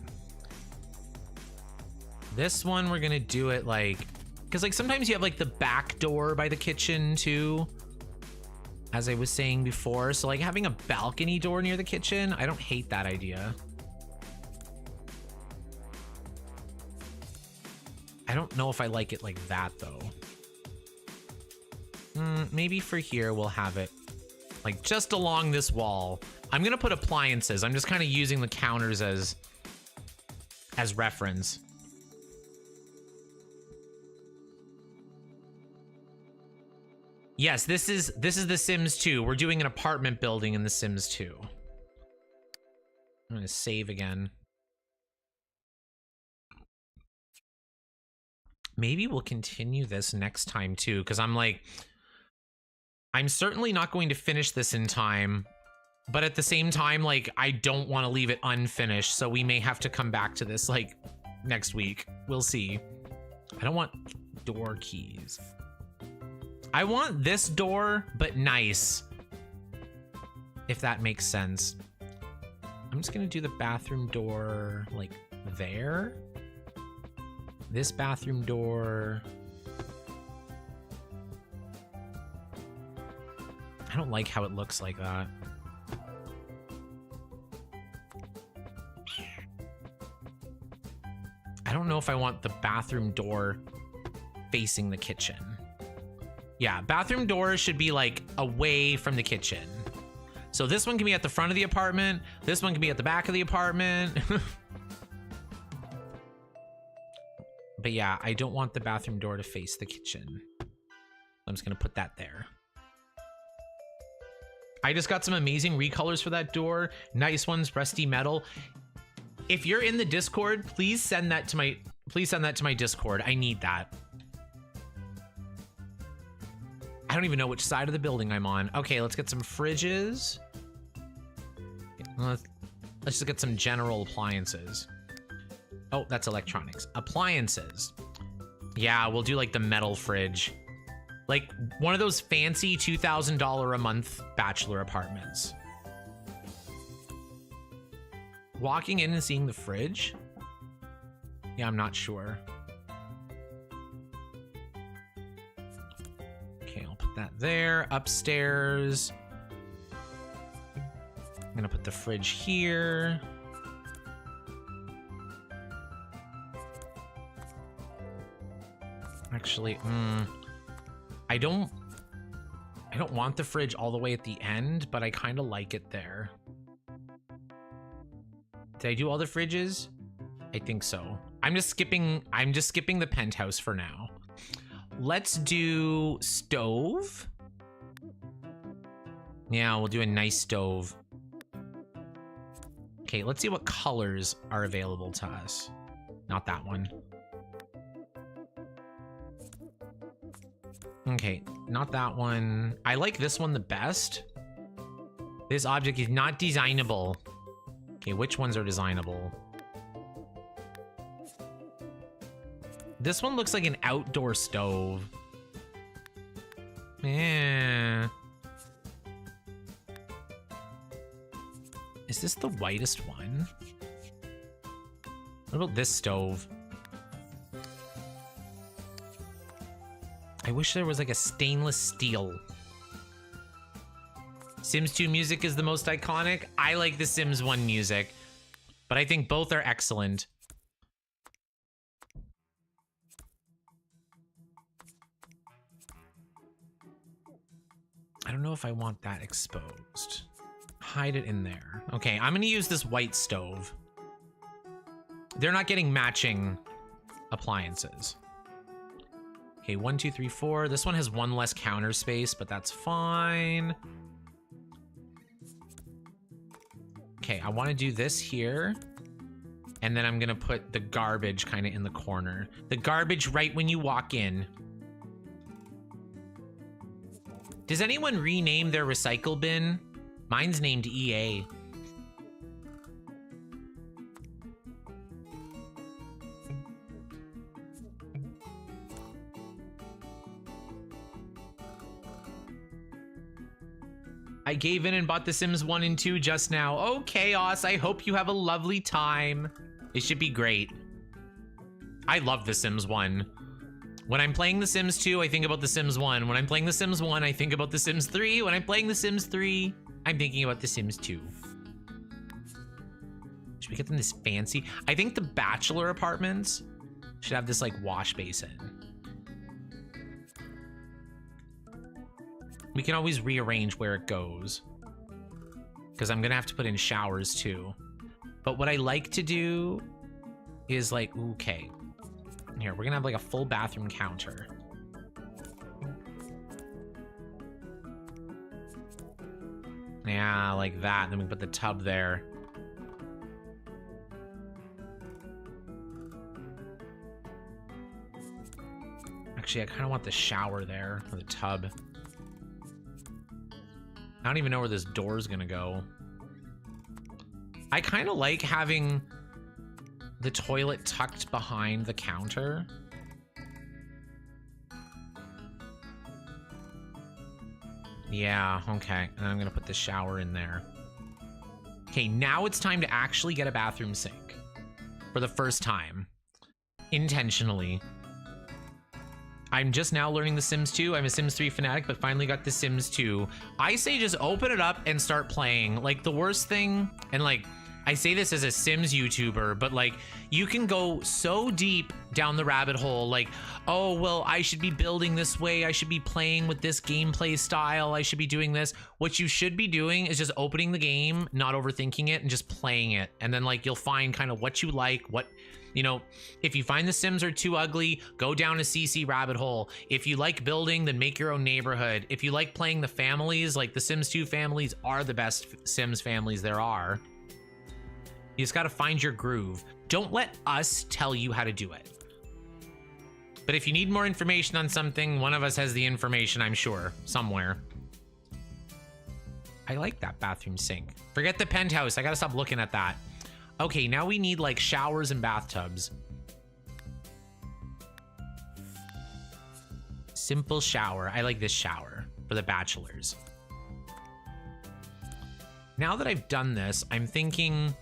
This one, we're gonna do it like, because like sometimes you have like the back door by the kitchen too, as I was saying before. So like having a balcony door near the kitchen, I don't hate that idea. I don't know if I like it like that though. Maybe for here we'll have it like just along this wall. I'm gonna put appliances. I'm just kind of using the counters as reference. Yes, this is The Sims 2. We're doing an apartment building in The Sims 2. I'm gonna save again. Maybe we'll continue this next time too, because I'm certainly not going to finish this in time, but at the same time, like, I don't want to leave it unfinished, so we may have to come back to this, like, next week. We'll see. I don't want door keys. I want this door, but nice, if that makes sense. I'm just gonna do the bathroom door, like, there. This bathroom door. I don't like how it looks like that. I don't know if I want the bathroom door facing the kitchen. Yeah, bathroom doors should be like away from the kitchen. So this one can be at the front of the apartment. This one can be at the back of the apartment. But yeah, I don't want the bathroom door to face the kitchen. I'm just gonna put that there. I just got some amazing recolors for that door. Nice ones, rusty metal. If you're in the Discord, please send that to my Discord. I need that. I don't even know which side of the building I'm on. Okay, let's get some fridges. Let's just get some general appliances. Oh, that's electronics. Appliances. Yeah, we'll do like the metal fridge. Like one of those fancy $2,000 a month bachelor apartments. Walking in and seeing the fridge? Yeah, I'm not sure. Okay, I'll put that there. Upstairs. I'm gonna put the fridge here. Actually, I don't want the fridge all the way at the end, but I kind of like it there. Did I do all the fridges? I think so. I'm just skipping the penthouse for now. Let's do stove. Yeah, we'll do a nice stove. Okay, let's see what colors are available to us. Not that one. Okay, not that one. I like this one the best. This object is not designable. Okay, which ones are designable? This one looks like an outdoor stove. Yeah. Is this the whitest one? What about this stove? I wish there was like a stainless steel. Sims 2 music is the most iconic. I like the Sims 1 music, but I think both are excellent. I don't know if I want that exposed. hide it in there. Okay, I'm gonna use this white stove. They're not getting matching appliances. Okay, 1, 2, 3, 4. This one has one less counter space, but that's fine. Okay, I want to do this here. And then I'm gonna put the garbage kind of in the corner. The garbage right when you walk in. Does anyone rename their recycle bin? Mine's named EA. I gave in and bought The Sims 1 and 2 just now. Oh, Chaos, I hope you have a lovely time. It should be great. I love The Sims 1. When I'm playing The Sims 2, I think about The Sims 1. When I'm playing The Sims 1, I think about The Sims 3. When I'm playing The Sims 3, I'm thinking about The Sims 2. Should we get them this fancy? I think the bachelor apartments should have this like wash basin. We can always rearrange where it goes, because I'm gonna have to put in showers too. But what I like to do is like, okay, here, we're gonna have like a full bathroom counter. Yeah, like that. Then we put the tub there. Actually, I kind of want the shower there, or the tub. I don't even know where this door is gonna go. I kind of like having the toilet tucked behind the counter. Yeah, okay. And I'm gonna put the shower in there. Okay, now it's time to actually get a bathroom sink. For the first time. Intentionally. I'm just now learning The Sims 2. I'm a Sims 3 fanatic, but finally got The Sims 2. I say just open it up and start playing. Like, the worst thing, and like, I say this as a Sims YouTuber, but like, you can go so deep down the rabbit hole, like, oh, well, I should be building this way. I should be playing with this gameplay style. I should be doing this. What you should be doing is just opening the game, not overthinking it, and just playing it. And then like, you'll find kind of what you like, what, you know, if you find the Sims are too ugly, go down a CC rabbit hole. If you like building, then make your own neighborhood. If you like playing the families, like the Sims 2 families are the best Sims families there are. You just got to find your groove. Don't let us tell you how to do it. But if you need more information on something, one of us has the information, I'm sure, somewhere. I like that bathroom sink. Forget the penthouse. I got to stop looking at that. Okay, now we need like showers and bathtubs. Simple shower. I like this shower for the bachelors. Now that I've done this, I'm thinking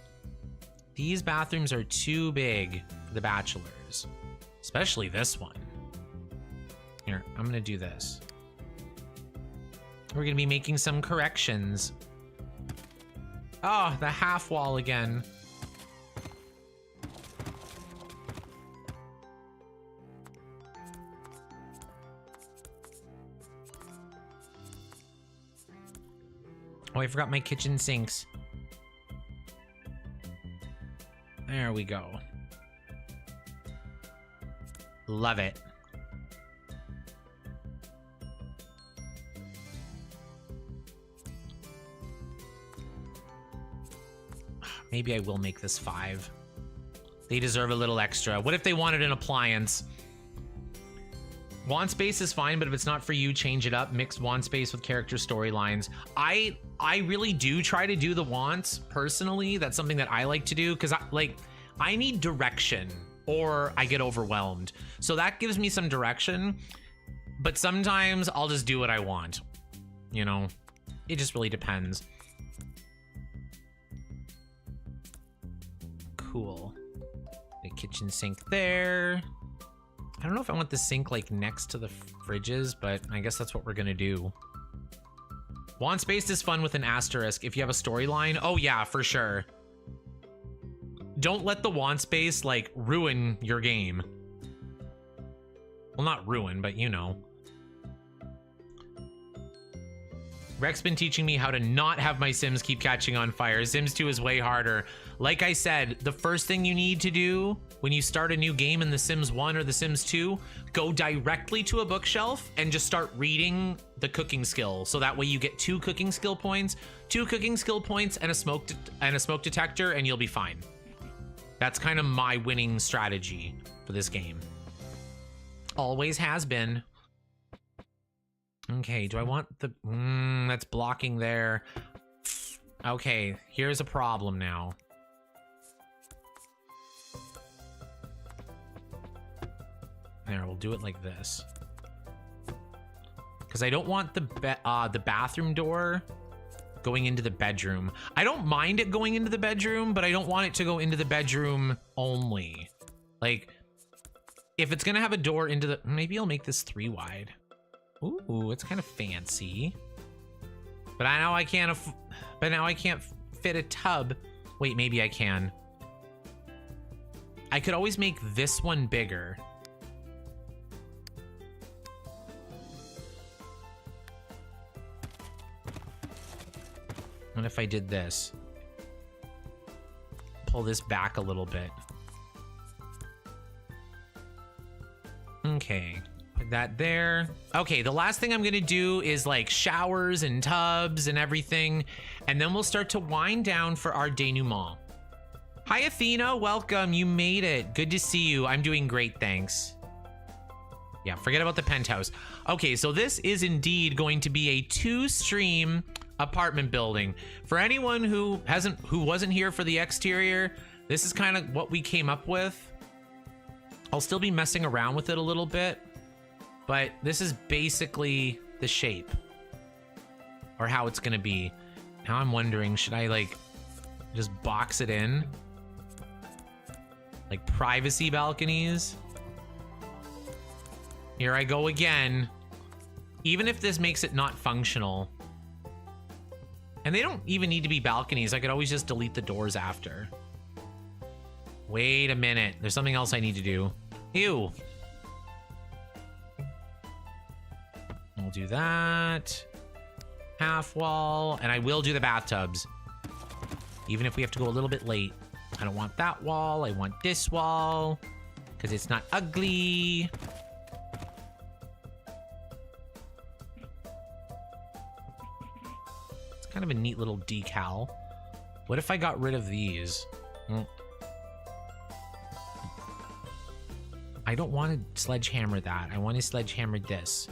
these bathrooms are too big for the bachelors, especially this one. Here, I'm gonna do this. We're gonna be making some corrections. Oh, the half wall again. Oh, I forgot my kitchen sinks. There we go. Love it. Maybe I will make this 5. They deserve a little extra. What if they wanted an appliance? Want space is fine, but if it's not for you, change it up. Mix want space with character storylines. I really do try to do the wants personally. That's something that I like to do because I need direction or I get overwhelmed. So that gives me some direction, but sometimes I'll just do what I want. You know, it just really depends. Cool. The kitchen sink there. I don't know if I want the sink like next to the fridges, but I guess that's what we're gonna do. Want space is fun with an asterisk if you have a storyline. Oh yeah, for sure. Don't let the want space like ruin your game. Well, not ruin, but you know. Rex been teaching me how to not have my Sims keep catching on fire. Sims 2 is way harder. Like I said, the first thing you need to do when you start a new game in The Sims 1 or The Sims 2, go directly to a bookshelf and just start reading the cooking skill. So that way you get 2 cooking skill points, and a smoke detector, and you'll be fine. That's kind of my winning strategy for this game. Always has been. Okay, do I want the... that's blocking there. Okay, here's a problem now. There, we'll do it like this. Because I don't want the bathroom door going into the bedroom. I don't mind it going into the bedroom, but I don't want it to go into the bedroom only. Like, if it's gonna have a door into the... Maybe I'll make this 3 wide. Ooh, it's kind of fancy. But now I can't fit a tub. Wait, maybe I can. I could always make this one bigger. What if I did this? Pull this back a little bit. Okay, put that there. Okay, the last thing I'm gonna do is like showers and tubs and everything, and then we'll start to wind down for our denouement. Hi Athena, welcome, you made it. Good to see you. I'm doing great, thanks. Yeah, forget about the penthouse. Okay, so this is indeed going to be a 2-stream apartment building. For anyone who wasn't here for the exterior, this is kind of what we came up with. I'll still be messing around with it a little bit, but this is basically the shape or how it's gonna be. Now I'm wondering, should I like just box it in? Like privacy balconies? Here I go again. Even if this makes it not functional. And they don't even need to be balconies. I could always just delete the doors after. Wait a minute. There's something else I need to do. Ew. We'll do that. Half wall. And I will do the bathtubs. Even if we have to go a little bit late. I don't want that wall. I want this wall. Because it's not ugly. Kind of a neat little decal. What if I got rid of these? I don't want to sledgehammer that. I want to sledgehammer this.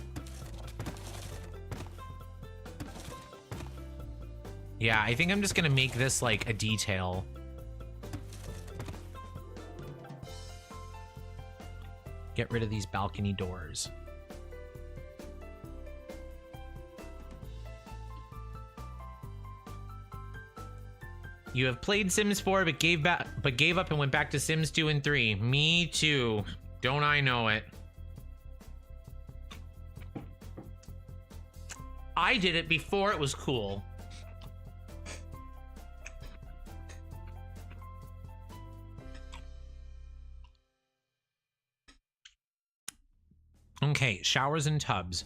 Yeah, I think I'm just gonna make this like a detail. Get rid of these balcony doors. You have played Sims 4 but gave up and went back to Sims 2 and 3. Me too. Don't I know it? I did it before it was cool. Okay, showers and tubs.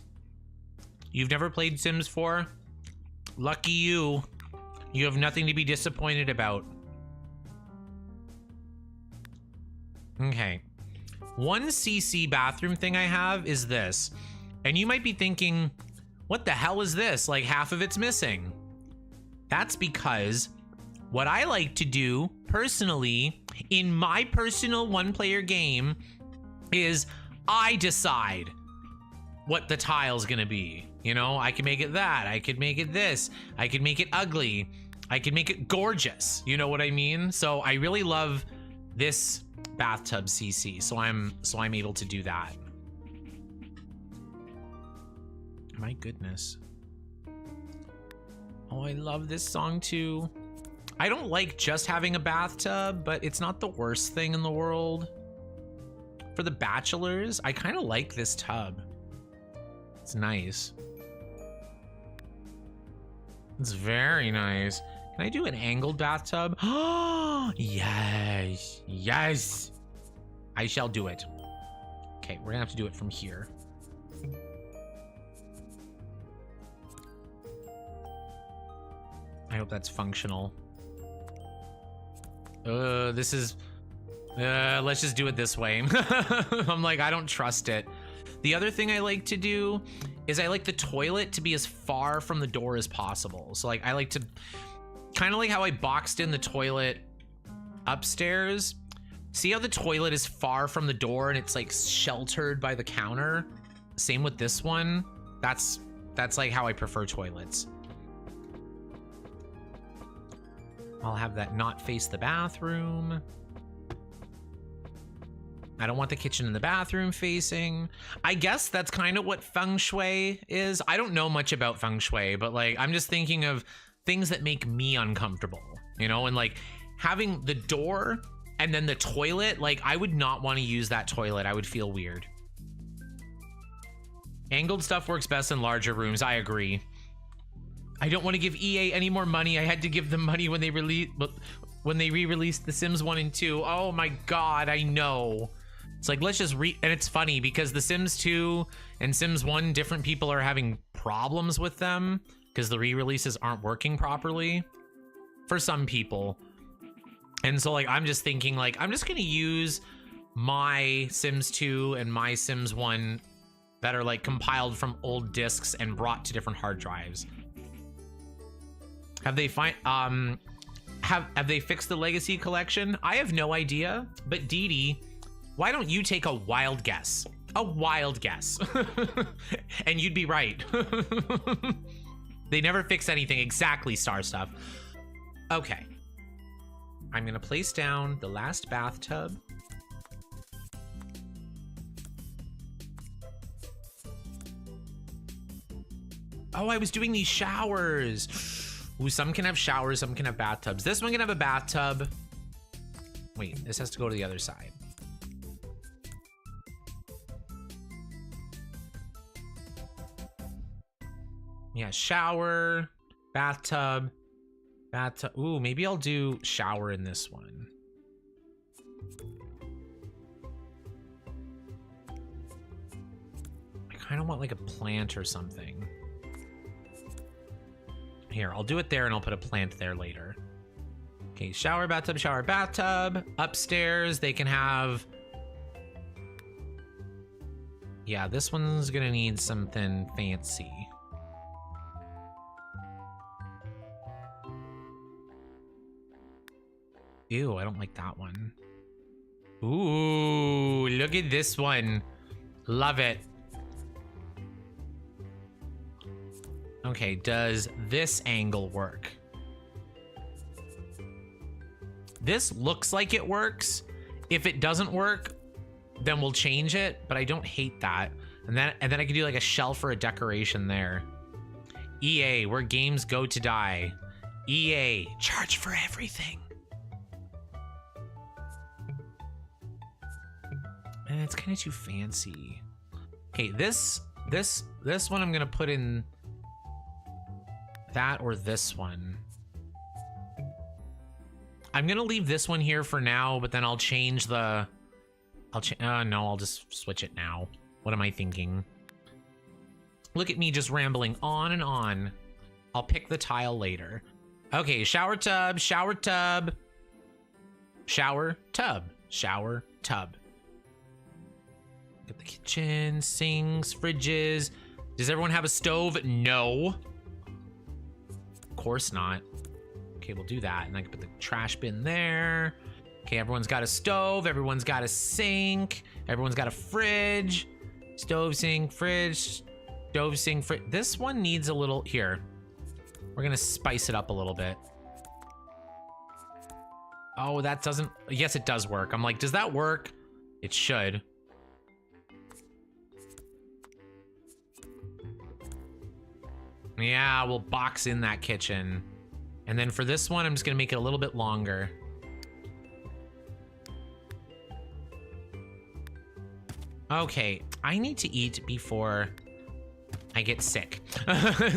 You've never played Sims 4? Lucky you. You have nothing to be disappointed about. Okay. One CC bathroom thing I have is this. And you might be thinking, what the hell is this? Like half of it's missing. That's because what I like to do personally in my personal 1-player game is I decide what the tile's gonna be. You know, I can make it that, I could make it this, I could make it ugly, I could make it gorgeous. You know what I mean? So I really love this bathtub CC, so I'm able to do that. My goodness. Oh, I love this song too. I don't like just having a bathtub, but it's not the worst thing in the world. For the bachelors, I kind of like this tub. It's nice. It's very nice. Can I do an angled bathtub? Oh, yes. Yes. I shall do it. Okay, we're gonna have to do it from here. I hope that's functional. This is... let's just do it this way. I'm like, I don't trust it. The other thing I like to do is I like the toilet to be as far from the door as possible. So like, I like to... Kind of like how I boxed in the toilet upstairs. See how the toilet is far from the door and it's like sheltered by the counter? Same with this one. That's like how I prefer toilets. I'll have that not face the bathroom. I don't want the kitchen and the bathroom facing. I guess that's kind of what feng shui is. I don't know much about feng shui, but like, I'm just thinking of things that make me uncomfortable, you know? And like having the door and then the toilet, like I would not want to use that toilet. I would feel weird. Angled stuff works best in larger rooms. I agree. I don't want to give EA any more money. I had to give them money when they re-released The Sims 1 and 2. Oh my God, I know. It's like, let's just and it's funny because The Sims 2 and Sims 1, different people are having problems with them because the re-releases aren't working properly for some people. And so like, I'm just thinking like, I'm just gonna use my Sims 2 and my Sims 1 that are like compiled from old discs and brought to different hard drives. Have they have they fixed the Legacy collection? I have no idea, but Dee Dee, why don't you take a wild guess? A wild guess. And you'd be right. They never fix anything. Exactly, Star Stuff. Okay. I'm gonna place down the last bathtub. Oh, I was doing these showers. Ooh, some can have showers, some can have bathtubs. This one can have a bathtub. Wait, this has to go to the other side. Yeah, shower, bathtub, bathtub. Ooh, maybe I'll do shower in this one. I kind of want like a plant or something. Here, I'll do it there and I'll put a plant there later. Okay, shower, bathtub, shower, bathtub. Upstairs, they can have... Yeah, this one's gonna need something fancy. Ew, I don't like that one. Ooh, look at this one. Love it. Okay, does this angle work? This looks like it works. If it doesn't work, then we'll change it, but I don't hate that. And then I can do like a shelf or a decoration there. EA, where games go to die. EA, charge for everything. It's kind of too fancy. Okay, this one I'm gonna put in that or this one. I'm gonna leave this one here for now, but then I'll change the... no, I'll just switch it now. What am I thinking? Look at me just rambling on and on. I'll pick the tile later. Okay, shower tub, shower tub, shower tub, shower tub. Get the kitchen, sinks, fridges. Does everyone have a stove? No. Of course not. Okay, we'll do that. And I can put the trash bin there. Okay, everyone's got a stove. Everyone's got a sink. Everyone's got a fridge. Stove, sink, fridge. Stove, sink, fridge. This one needs a little... Here. We're going to spice it up a little bit. Oh, that doesn't... Yes, it does work. I'm like, does that work? It should. Yeah, we'll box in that kitchen. And then for this one, I'm just gonna make it a little bit longer. Okay, I need to eat before I get sick.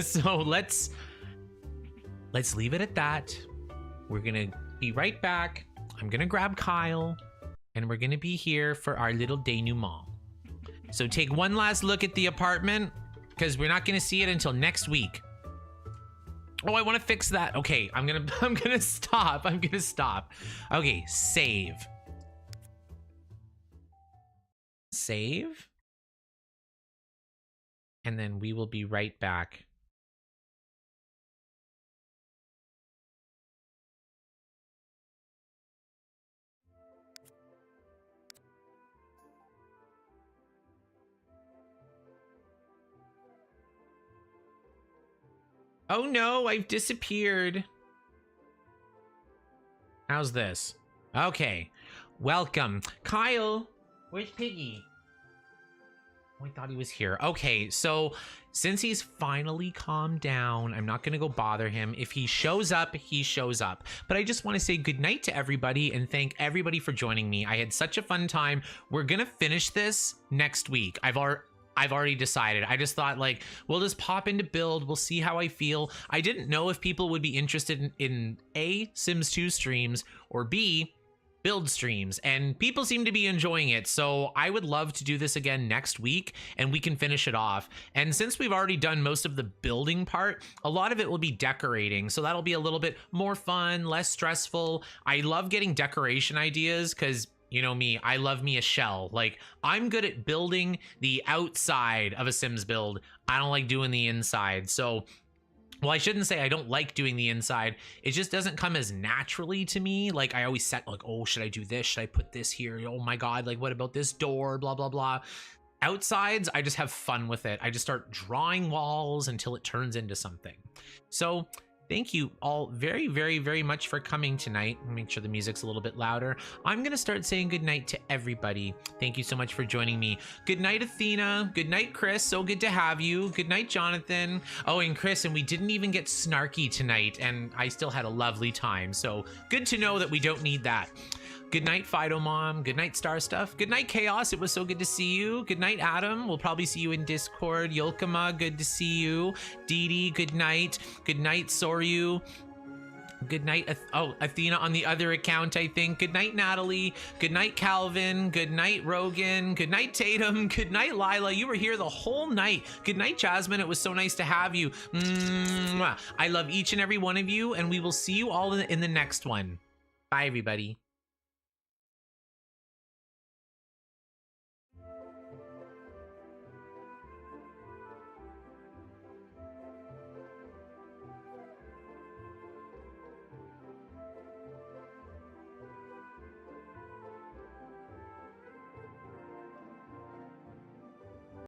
So let's leave it at that. We're gonna be right back. I'm gonna grab Kyle and we're gonna be here for our little denouement. So take one last look at the apartment because we're not gonna see it until next week. Oh, I want to fix that. Okay, I'm gonna stop. I'm gonna stop. Okay, save. Save. And then we will be right back. Oh no, I've disappeared. How's this? Okay, welcome. Kyle, where's Piggy? Oh, I thought he was here. Okay, so since he's finally calmed down, I'm not gonna go bother him. If he shows up, he shows up. But I just want to say goodnight to everybody and thank everybody for joining me. I had such a fun time. We're gonna finish this next week. I've already decided. I just thought, like, we'll just pop into build. We'll see how I feel. I didn't know if people would be interested in A, Sims 2 streams, or B, build streams, and people seem to be enjoying it. So I would love to do this again next week and we can finish it off. And since we've already done most of the building part, a lot of it will be decorating. So that'll be a little bit more fun, less stressful. I love getting decoration ideas because you know me, I love me a shell. Like, I'm good at building the outside of a Sims build. I don't like doing the inside. So, well, I shouldn't say I don't like doing the inside. It just doesn't come as naturally to me. Like, I always set like, oh, should I do this? Should I put this here? Oh my God, like, what about this door? Blah, blah, blah. Outsides, I just have fun with it. I just start drawing walls until it turns into something. So thank you all very, very, very much for coming tonight. Make sure the music's a little bit louder. I'm going to start saying goodnight to everybody. Thank you so much for joining me. Good night, Athena. Good night, Chris. So good to have you. Good night, Jonathan. Oh, and Chris, and we didn't even get snarky tonight, and I still had a lovely time. So good to know that we don't need that. Good night, Fido Mom. Good night, Star Stuff. Good night, Chaos. It was so good to see you. Good night, Adam. We'll probably see you in Discord. Yolkama, good to see you. Dee Dee, good night. Good night, Soryu. Good night. Athena on the other account, I think. Good night, Natalie. Good night, Calvin. Good night, Rogan. Good night, Tatum. Good night, Lila. You were here the whole night. Good night, Jasmine. It was so nice to have you. Mwah. I love each and every one of you, and we will see you all in the next one. Bye, everybody.